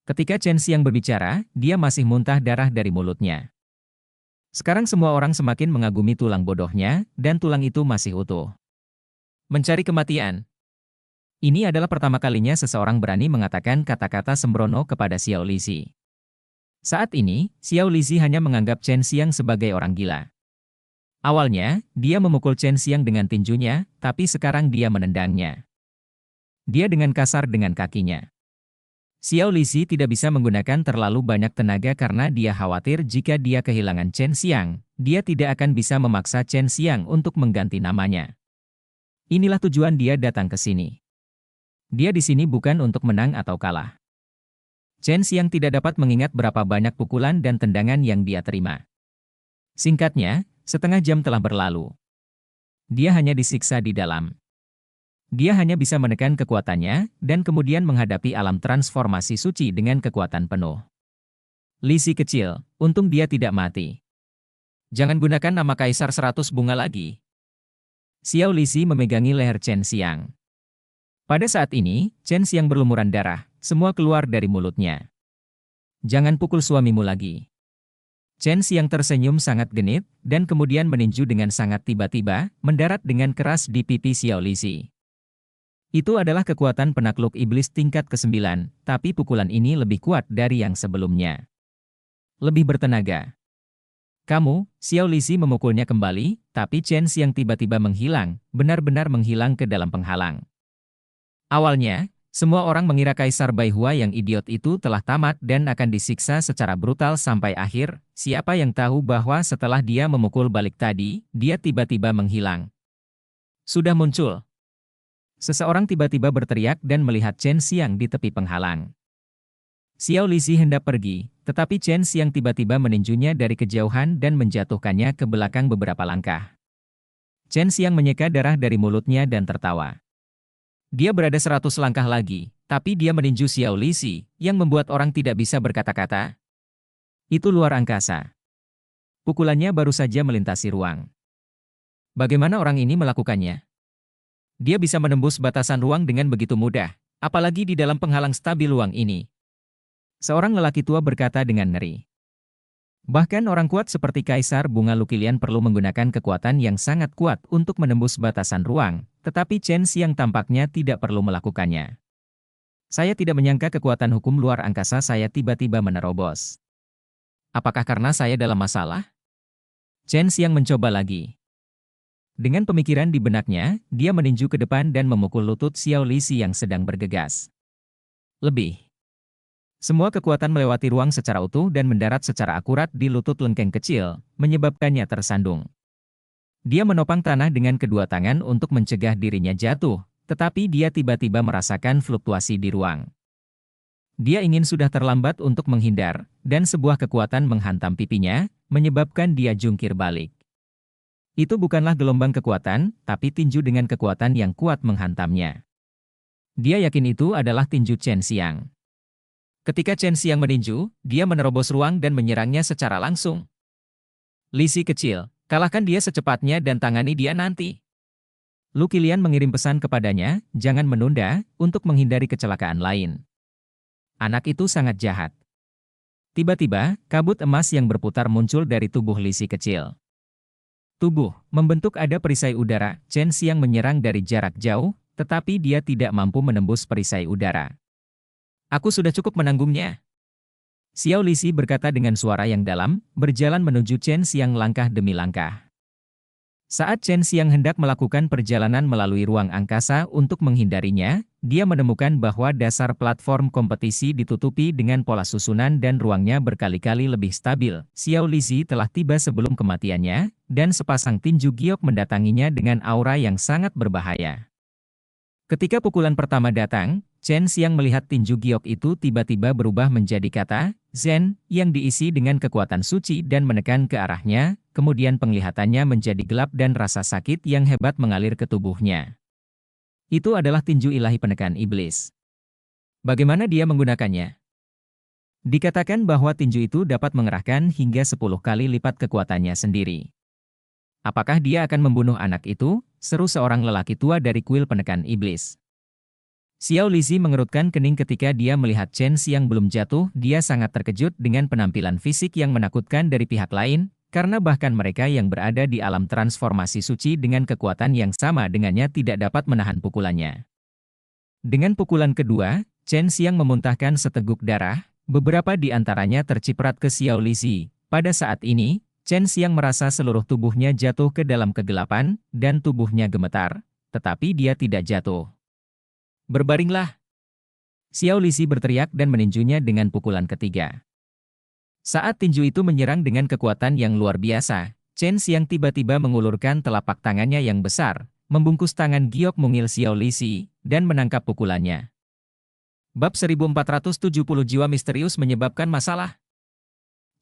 Ketika Chen Xiang berbicara, dia masih muntah darah dari mulutnya. Sekarang semua orang semakin mengagumi tulang bodohnya, dan tulang itu masih utuh. Mencari kematian. Ini adalah pertama kalinya seseorang berani mengatakan kata-kata sembrono kepada Xiao Lizi. Saat ini, Xiao Lizi hanya menganggap Chen Xiang sebagai orang gila. Awalnya, dia memukul Chen Xiang dengan tinjunya, tapi sekarang dia menendangnya. Dia dengan kasar dengan kakinya. Xiao Lizi tidak bisa menggunakan terlalu banyak tenaga karena dia khawatir jika dia kehilangan Chen Xiang, dia tidak akan bisa memaksa Chen Xiang untuk mengganti namanya. Inilah tujuan dia datang ke sini. Dia di sini bukan untuk menang atau kalah. Chen Xiang tidak dapat mengingat berapa banyak pukulan dan tendangan yang dia terima. Singkatnya, setengah jam telah berlalu. Dia hanya disiksa di dalam. Dia hanya bisa menekan kekuatannya, dan kemudian menghadapi alam transformasi suci dengan kekuatan penuh. Lizi kecil, untung dia tidak mati. Jangan gunakan nama Kaisar 100 bunga lagi. Xiao Lizi memegangi leher Chen Xiang. Pada saat ini, Chen Xiang berlumuran darah, semua keluar dari mulutnya. Jangan pukul suamimu lagi. Chen Xiang tersenyum sangat genit, dan kemudian meninju dengan sangat tiba-tiba, mendarat dengan keras di pipi Xiao Lizi. Itu adalah kekuatan penakluk iblis tingkat ke-9, tapi pukulan ini lebih kuat dari yang sebelumnya. Lebih bertenaga. Kamu, Xiao Lizi memukulnya kembali, tapi Chen Xiang tiba-tiba menghilang, benar-benar menghilang ke dalam penghalang. Awalnya, semua orang mengira Kaisar Baihua yang idiot itu telah tamat dan akan disiksa secara brutal sampai akhir, siapa yang tahu bahwa setelah dia memukul balik tadi, dia tiba-tiba menghilang. Sudah muncul. Seseorang tiba-tiba berteriak dan melihat Chen Xiang di tepi penghalang. Xiao Lizi hendak pergi, tetapi Chen Xiang tiba-tiba meninjunya dari kejauhan dan menjatuhkannya ke belakang beberapa langkah. Chen Xiang menyeka darah dari mulutnya dan tertawa. Dia berada 100 langkah lagi, tapi dia meninju Xiao Lizi, yang membuat orang tidak bisa berkata-kata. Itu luar angkasa. Pukulannya baru saja melintasi ruang. Bagaimana orang ini melakukannya? Dia bisa menembus batasan ruang dengan begitu mudah, apalagi di dalam penghalang stabil ruang ini. Seorang lelaki tua berkata dengan ngeri. Bahkan orang kuat seperti Kaisar Bunga Lukilian perlu menggunakan kekuatan yang sangat kuat untuk menembus batasan ruang, tetapi Chen Xiang tampaknya tidak perlu melakukannya. Saya tidak menyangka kekuatan hukum luar angkasa saya tiba-tiba menerobos. Apakah karena saya dalam masalah? Chen Xiang mencoba lagi. Dengan pemikiran di benaknya, dia meninju ke depan dan memukul lutut Xiao Lizi yang sedang bergegas. Lebih. Semua kekuatan melewati ruang secara utuh dan mendarat secara akurat di lutut lengkeng kecil, menyebabkannya tersandung. Dia menopang tanah dengan kedua tangan untuk mencegah dirinya jatuh, tetapi dia tiba-tiba merasakan fluktuasi di ruang. Dia ingin sudah terlambat untuk menghindar, dan sebuah kekuatan menghantam pipinya, menyebabkan dia jungkir balik. Itu bukanlah gelombang kekuatan, tapi tinju dengan kekuatan yang kuat menghantamnya. Dia yakin itu adalah tinju Chen Xiang. Ketika Chen Xiang meninju, dia menerobos ruang dan menyerangnya secara langsung. Lizi kecil, kalahkan dia secepatnya dan tangani dia nanti. Lu Qilian mengirim pesan kepadanya, jangan menunda, untuk menghindari kecelakaan lain. Anak itu sangat jahat. Tiba-tiba, kabut emas yang berputar muncul dari tubuh Lisi kecil. Tubuh, membentuk ada perisai udara, Chen Xiang menyerang dari jarak jauh, tetapi dia tidak mampu menembus perisai udara. Aku sudah cukup menanggungnya. Xiao Lisi berkata dengan suara yang dalam, berjalan menuju Chen Xiang langkah demi langkah. Saat Chen Xiang hendak melakukan perjalanan melalui ruang angkasa untuk menghindarinya, dia menemukan bahwa dasar platform kompetisi ditutupi dengan pola susunan dan ruangnya berkali-kali lebih stabil. Xiao Lisi telah tiba sebelum kematiannya, dan sepasang tinju giok mendatanginya dengan aura yang sangat berbahaya. Ketika pukulan pertama datang, Chen Xiang melihat tinju giok itu tiba-tiba berubah menjadi kata Zen yang diisi dengan kekuatan suci dan menekan ke arahnya, kemudian penglihatannya menjadi gelap dan rasa sakit yang hebat mengalir ke tubuhnya. Itu adalah tinju ilahi penekan iblis. Bagaimana dia menggunakannya? Dikatakan bahwa tinju itu dapat mengerahkan hingga 10 kali lipat kekuatannya sendiri. Apakah dia akan membunuh anak itu? Seru seorang lelaki tua dari kuil penekan iblis. Xiao Lisi mengerutkan kening ketika dia melihat Chen Xiang belum jatuh. Dia sangat terkejut dengan penampilan fisik yang menakutkan dari pihak lain, karena bahkan mereka yang berada di alam transformasi suci dengan kekuatan yang sama dengannya tidak dapat menahan pukulannya. Dengan pukulan kedua, Chen Xiang memuntahkan seteguk darah, beberapa di antaranya terciprat ke Xiao Lisi. Pada saat ini, Chen Xiang merasa seluruh tubuhnya jatuh ke dalam kegelapan, dan tubuhnya gemetar, tetapi dia tidak jatuh. Berbaringlah! Xiao Lisi berteriak dan meninjunya dengan pukulan ketiga. Saat tinju itu menyerang dengan kekuatan yang luar biasa, Chen Xiang tiba-tiba mengulurkan telapak tangannya yang besar, membungkus tangan giok mungil Xiao Lisi, dan menangkap pukulannya. Bab 1470 Jiwa Misterius Menyebabkan Masalah.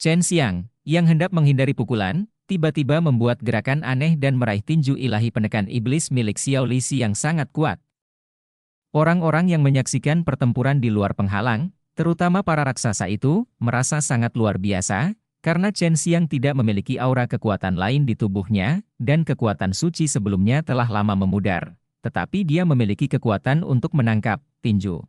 Chen Xiang, yang hendak menghindari pukulan, tiba-tiba membuat gerakan aneh dan meraih tinju ilahi penekan iblis milik Xiao Lisi yang sangat kuat. Orang-orang yang menyaksikan pertempuran di luar penghalang, terutama para raksasa itu, merasa sangat luar biasa, karena Chen Xiang tidak memiliki aura kekuatan lain di tubuhnya, dan kekuatan suci sebelumnya telah lama memudar, tetapi dia memiliki kekuatan untuk menangkap tinju.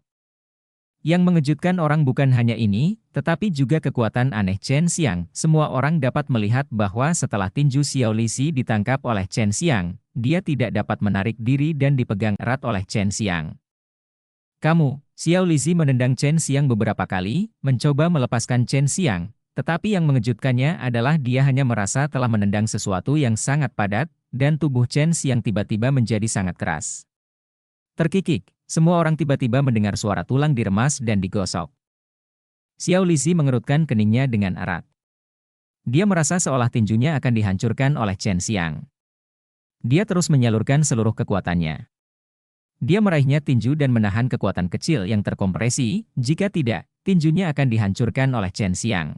Yang mengejutkan orang bukan hanya ini, tetapi juga kekuatan aneh Chen Xiang. Semua orang dapat melihat bahwa setelah tinju Xiao Lisi ditangkap oleh Chen Xiang, dia tidak dapat menarik diri dan dipegang erat oleh Chen Xiang. Xiao Lisi menendang Chen Xiang beberapa kali, mencoba melepaskan Chen Xiang, tetapi yang mengejutkannya adalah dia hanya merasa telah menendang sesuatu yang sangat padat, dan tubuh Chen Xiang tiba-tiba menjadi sangat keras. Terkikik. Semua orang tiba-tiba mendengar suara tulang diremas dan digosok. Xiao Lisi mengerutkan keningnya dengan erat. Dia merasa seolah tinjunya akan dihancurkan oleh Chen Xiang. Dia terus menyalurkan seluruh kekuatannya. Dia meraihnya tinju dan menahan kekuatan kecil yang terkompresi, jika tidak, tinjunya akan dihancurkan oleh Chen Xiang.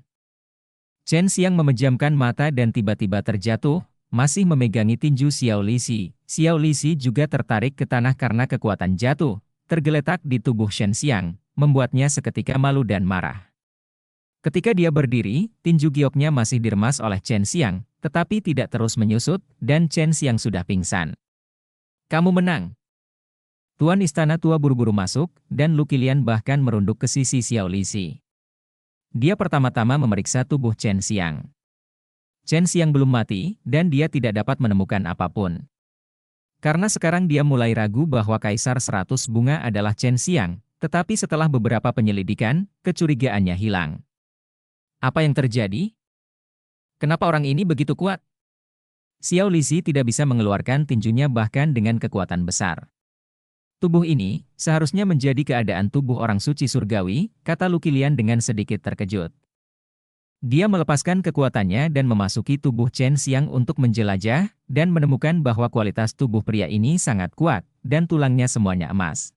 Chen Xiang memejamkan mata dan tiba-tiba terjatuh, masih memegangi tinju Xiao Lisi. Xiao Lisi juga tertarik ke tanah karena kekuatan jatuh, tergeletak di tubuh Chen Xiang, membuatnya seketika malu dan marah. Ketika dia berdiri, tinju gioknya masih diremas oleh Chen Xiang, tetapi tidak terus menyusut, dan Chen Xiang sudah pingsan. Kamu menang. Tuan Istana Tua buru-buru masuk, dan Lu Qilian bahkan merunduk ke sisi Xiao Lisi. Dia pertama-tama memeriksa tubuh Chen Xiang. Chen Xiang belum mati, dan dia tidak dapat menemukan apapun. Karena sekarang dia mulai ragu bahwa Kaisar 100 Bunga adalah Chen Xiang, tetapi setelah beberapa penyelidikan, kecurigaannya hilang. Apa yang terjadi? Kenapa orang ini begitu kuat? Xiao Lisi tidak bisa mengeluarkan tinjunya bahkan dengan kekuatan besar. Tubuh ini seharusnya menjadi keadaan tubuh orang suci surgawi, kata Lu Qilian dengan sedikit terkejut. Dia melepaskan kekuatannya dan memasuki tubuh Chen Xiang untuk menjelajah, dan menemukan bahwa kualitas tubuh pria ini sangat kuat, dan tulangnya semuanya emas.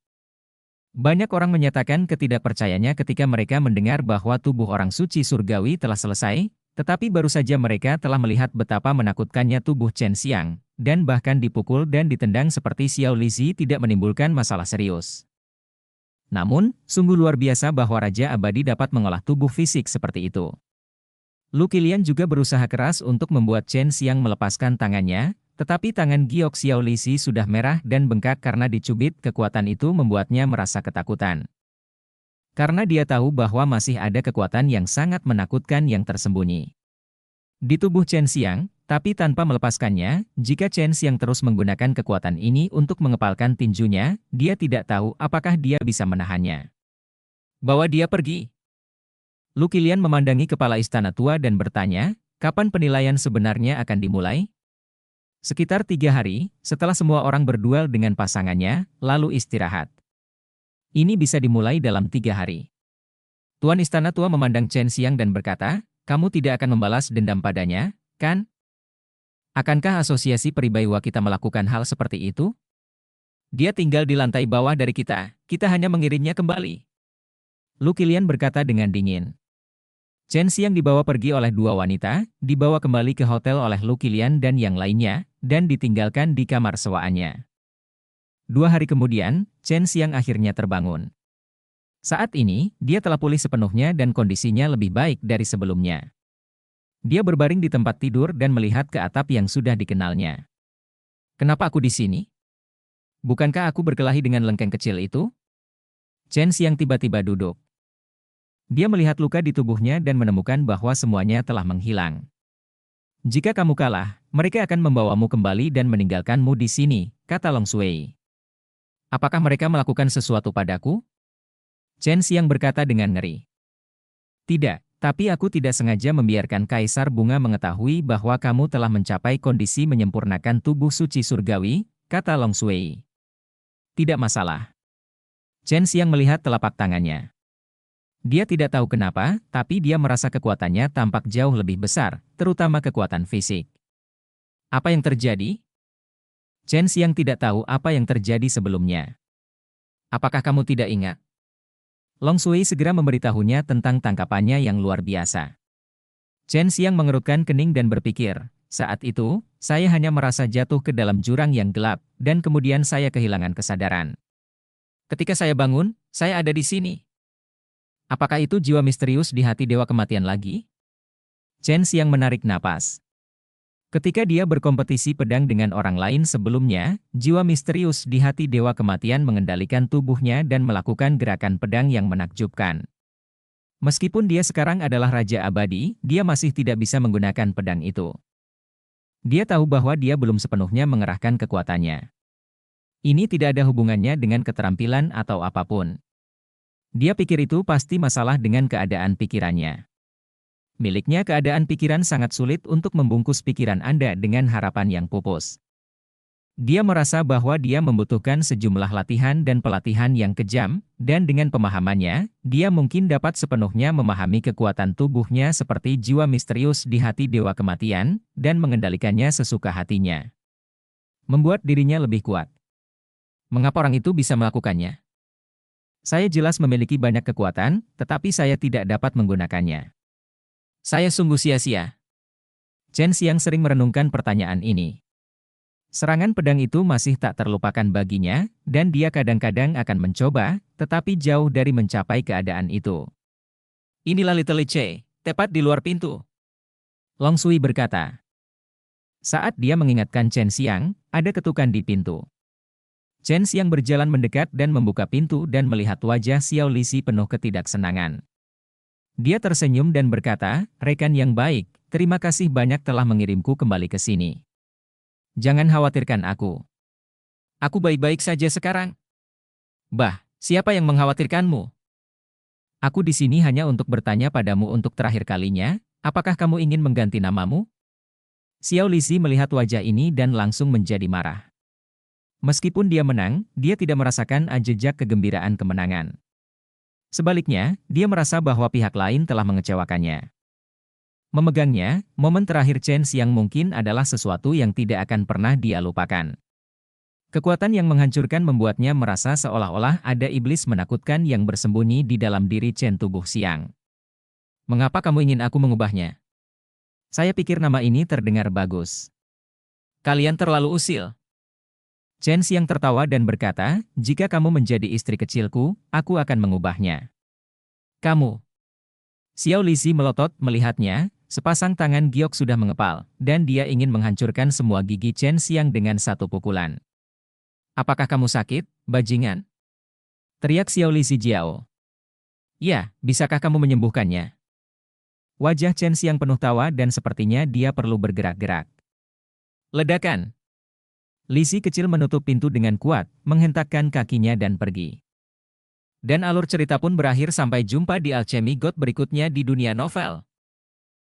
Banyak orang menyatakan ketidakpercayanya ketika mereka mendengar bahwa tubuh orang suci surgawi telah selesai, tetapi baru saja mereka telah melihat betapa menakutkannya tubuh Chen Xiang, dan bahkan dipukul dan ditendang seperti Xiao Lisi tidak menimbulkan masalah serius. Namun, sungguh luar biasa bahwa Raja Abadi dapat mengolah tubuh fisik seperti itu. Lu Qilian juga berusaha keras untuk membuat Chen Xiang melepaskan tangannya, Tetapi tangan Giok Xiao Lisi sudah merah dan bengkak karena dicubit. Kekuatan itu membuatnya merasa ketakutan. Karena dia tahu bahwa masih ada kekuatan yang sangat menakutkan yang tersembunyi di tubuh Chen Xiang, tapi tanpa melepaskannya. Jika Chen Xiang terus menggunakan kekuatan ini untuk mengepalkan tinjunya, dia tidak tahu apakah dia bisa menahannya. Bawa dia pergi. Lu Qilian memandangi kepala istana tua dan bertanya, kapan penilaian sebenarnya akan dimulai? Sekitar 3 hari, setelah semua orang berduel dengan pasangannya, lalu istirahat. Ini bisa dimulai dalam 3 hari. Tuan Istana Tua memandang Chen Xiang dan berkata, kamu tidak akan membalas dendam padanya, kan? Akankah asosiasi Peribaiwa kita melakukan hal seperti itu? Dia tinggal di lantai bawah dari kita hanya mengirimnya kembali. Lu Qilian berkata dengan dingin. Chen Xiang dibawa pergi oleh 2 wanita, dibawa kembali ke hotel oleh Lu Qilian dan yang lainnya, dan ditinggalkan di kamar sewaannya. 2 hari kemudian, Chen Xiang akhirnya terbangun. Saat ini, dia telah pulih sepenuhnya dan kondisinya lebih baik dari sebelumnya. Dia berbaring di tempat tidur dan melihat ke atap yang sudah dikenalnya. Kenapa aku di sini? Bukankah aku berkelahi dengan lengkeng kecil itu? Chen Xiang tiba-tiba duduk. Dia melihat luka di tubuhnya dan menemukan bahwa semuanya telah menghilang. Jika kamu kalah, mereka akan membawamu kembali dan meninggalkanmu di sini, kata Long Shui. Apakah mereka melakukan sesuatu padaku? Chen Xiang berkata dengan ngeri. Tidak, tapi aku tidak sengaja membiarkan Kaisar Bunga mengetahui bahwa kamu telah mencapai kondisi menyempurnakan tubuh suci surgawi, kata Long Shui. Tidak masalah. Chen Xiang melihat telapak tangannya. Dia tidak tahu kenapa, tapi dia merasa kekuatannya tampak jauh lebih besar, terutama kekuatan fisik. Apa yang terjadi? Chen Xiang tidak tahu apa yang terjadi sebelumnya. Apakah kamu tidak ingat? Long Shui segera memberitahunya tentang tangkapannya yang luar biasa. Chen Xiang mengerutkan kening dan berpikir, saat itu, saya hanya merasa jatuh ke dalam jurang yang gelap, dan kemudian saya kehilangan kesadaran. Ketika saya bangun, saya ada di sini. Apakah itu jiwa misterius di hati Dewa Kematian lagi? Chen Xiang menarik napas. Ketika dia berkompetisi pedang dengan orang lain sebelumnya, jiwa misterius di hati Dewa Kematian mengendalikan tubuhnya dan melakukan gerakan pedang yang menakjubkan. Meskipun dia sekarang adalah Raja Abadi, dia masih tidak bisa menggunakan pedang itu. Dia tahu bahwa dia belum sepenuhnya mengerahkan kekuatannya. Ini tidak ada hubungannya dengan keterampilan atau apapun. Dia pikir itu pasti masalah dengan keadaan pikirannya. Miliknya keadaan pikiran sangat sulit untuk membungkus pikiran Anda dengan harapan yang pupus. Dia merasa bahwa dia membutuhkan sejumlah latihan dan pelatihan yang kejam, dan dengan pemahamannya, dia mungkin dapat sepenuhnya memahami kekuatan tubuhnya seperti jiwa misterius di hati Dewa Kematian, dan mengendalikannya sesuka hatinya. Membuat dirinya lebih kuat. Mengapa orang itu bisa melakukannya? Saya jelas memiliki banyak kekuatan, tetapi saya tidak dapat menggunakannya. Saya sungguh sia-sia. Chen Xiang sering merenungkan pertanyaan ini. Serangan pedang itu masih tak terlupakan baginya, dan dia kadang-kadang akan mencoba, tetapi jauh dari mencapai keadaan itu. Inilah Little Che, tepat di luar pintu. Long Shui berkata. Saat dia mengingatkan Chen Xiang, ada ketukan di pintu. Chen Xiang berjalan mendekat dan membuka pintu dan melihat wajah Xiao Lisi penuh ketidaksenangan. Dia tersenyum dan berkata, rekan yang baik, terima kasih banyak telah mengirimku kembali ke sini. Jangan khawatirkan aku. Aku baik-baik saja sekarang. Bah, siapa yang mengkhawatirkanmu? Aku di sini hanya untuk bertanya padamu untuk terakhir kalinya, apakah kamu ingin mengganti namamu? Xiao Lisi melihat wajah ini dan langsung menjadi marah. Meskipun dia menang, dia tidak merasakan jejak kegembiraan kemenangan. Sebaliknya, dia merasa bahwa pihak lain telah mengecewakannya. Memegangnya, momen terakhir Chen Xiang mungkin adalah sesuatu yang tidak akan pernah dia lupakan. Kekuatan yang menghancurkan membuatnya merasa seolah-olah ada iblis menakutkan yang bersembunyi di dalam diri Chen tubuh Xiang. Mengapa kamu ingin aku mengubahnya? Saya pikir nama ini terdengar bagus. Kalian terlalu usil. Chen Xiang tertawa dan berkata, jika kamu menjadi istri kecilku, aku akan mengubahnya. Kamu. Xiao Lisi melotot melihatnya, Sepasang tangan Giok sudah mengepal, dan dia ingin menghancurkan semua gigi Chen Xiang dengan satu pukulan. Apakah kamu sakit, bajingan? Teriak Xiao Li Zijiao. Ya, bisakah kamu menyembuhkannya? Wajah Chen Xiang penuh tawa dan sepertinya dia perlu bergerak-gerak. Ledakan. Li Si kecil menutup pintu dengan kuat, menghentakkan kakinya dan pergi. Dan alur cerita pun berakhir. Sampai jumpa di Alchemy God berikutnya di dunia novel.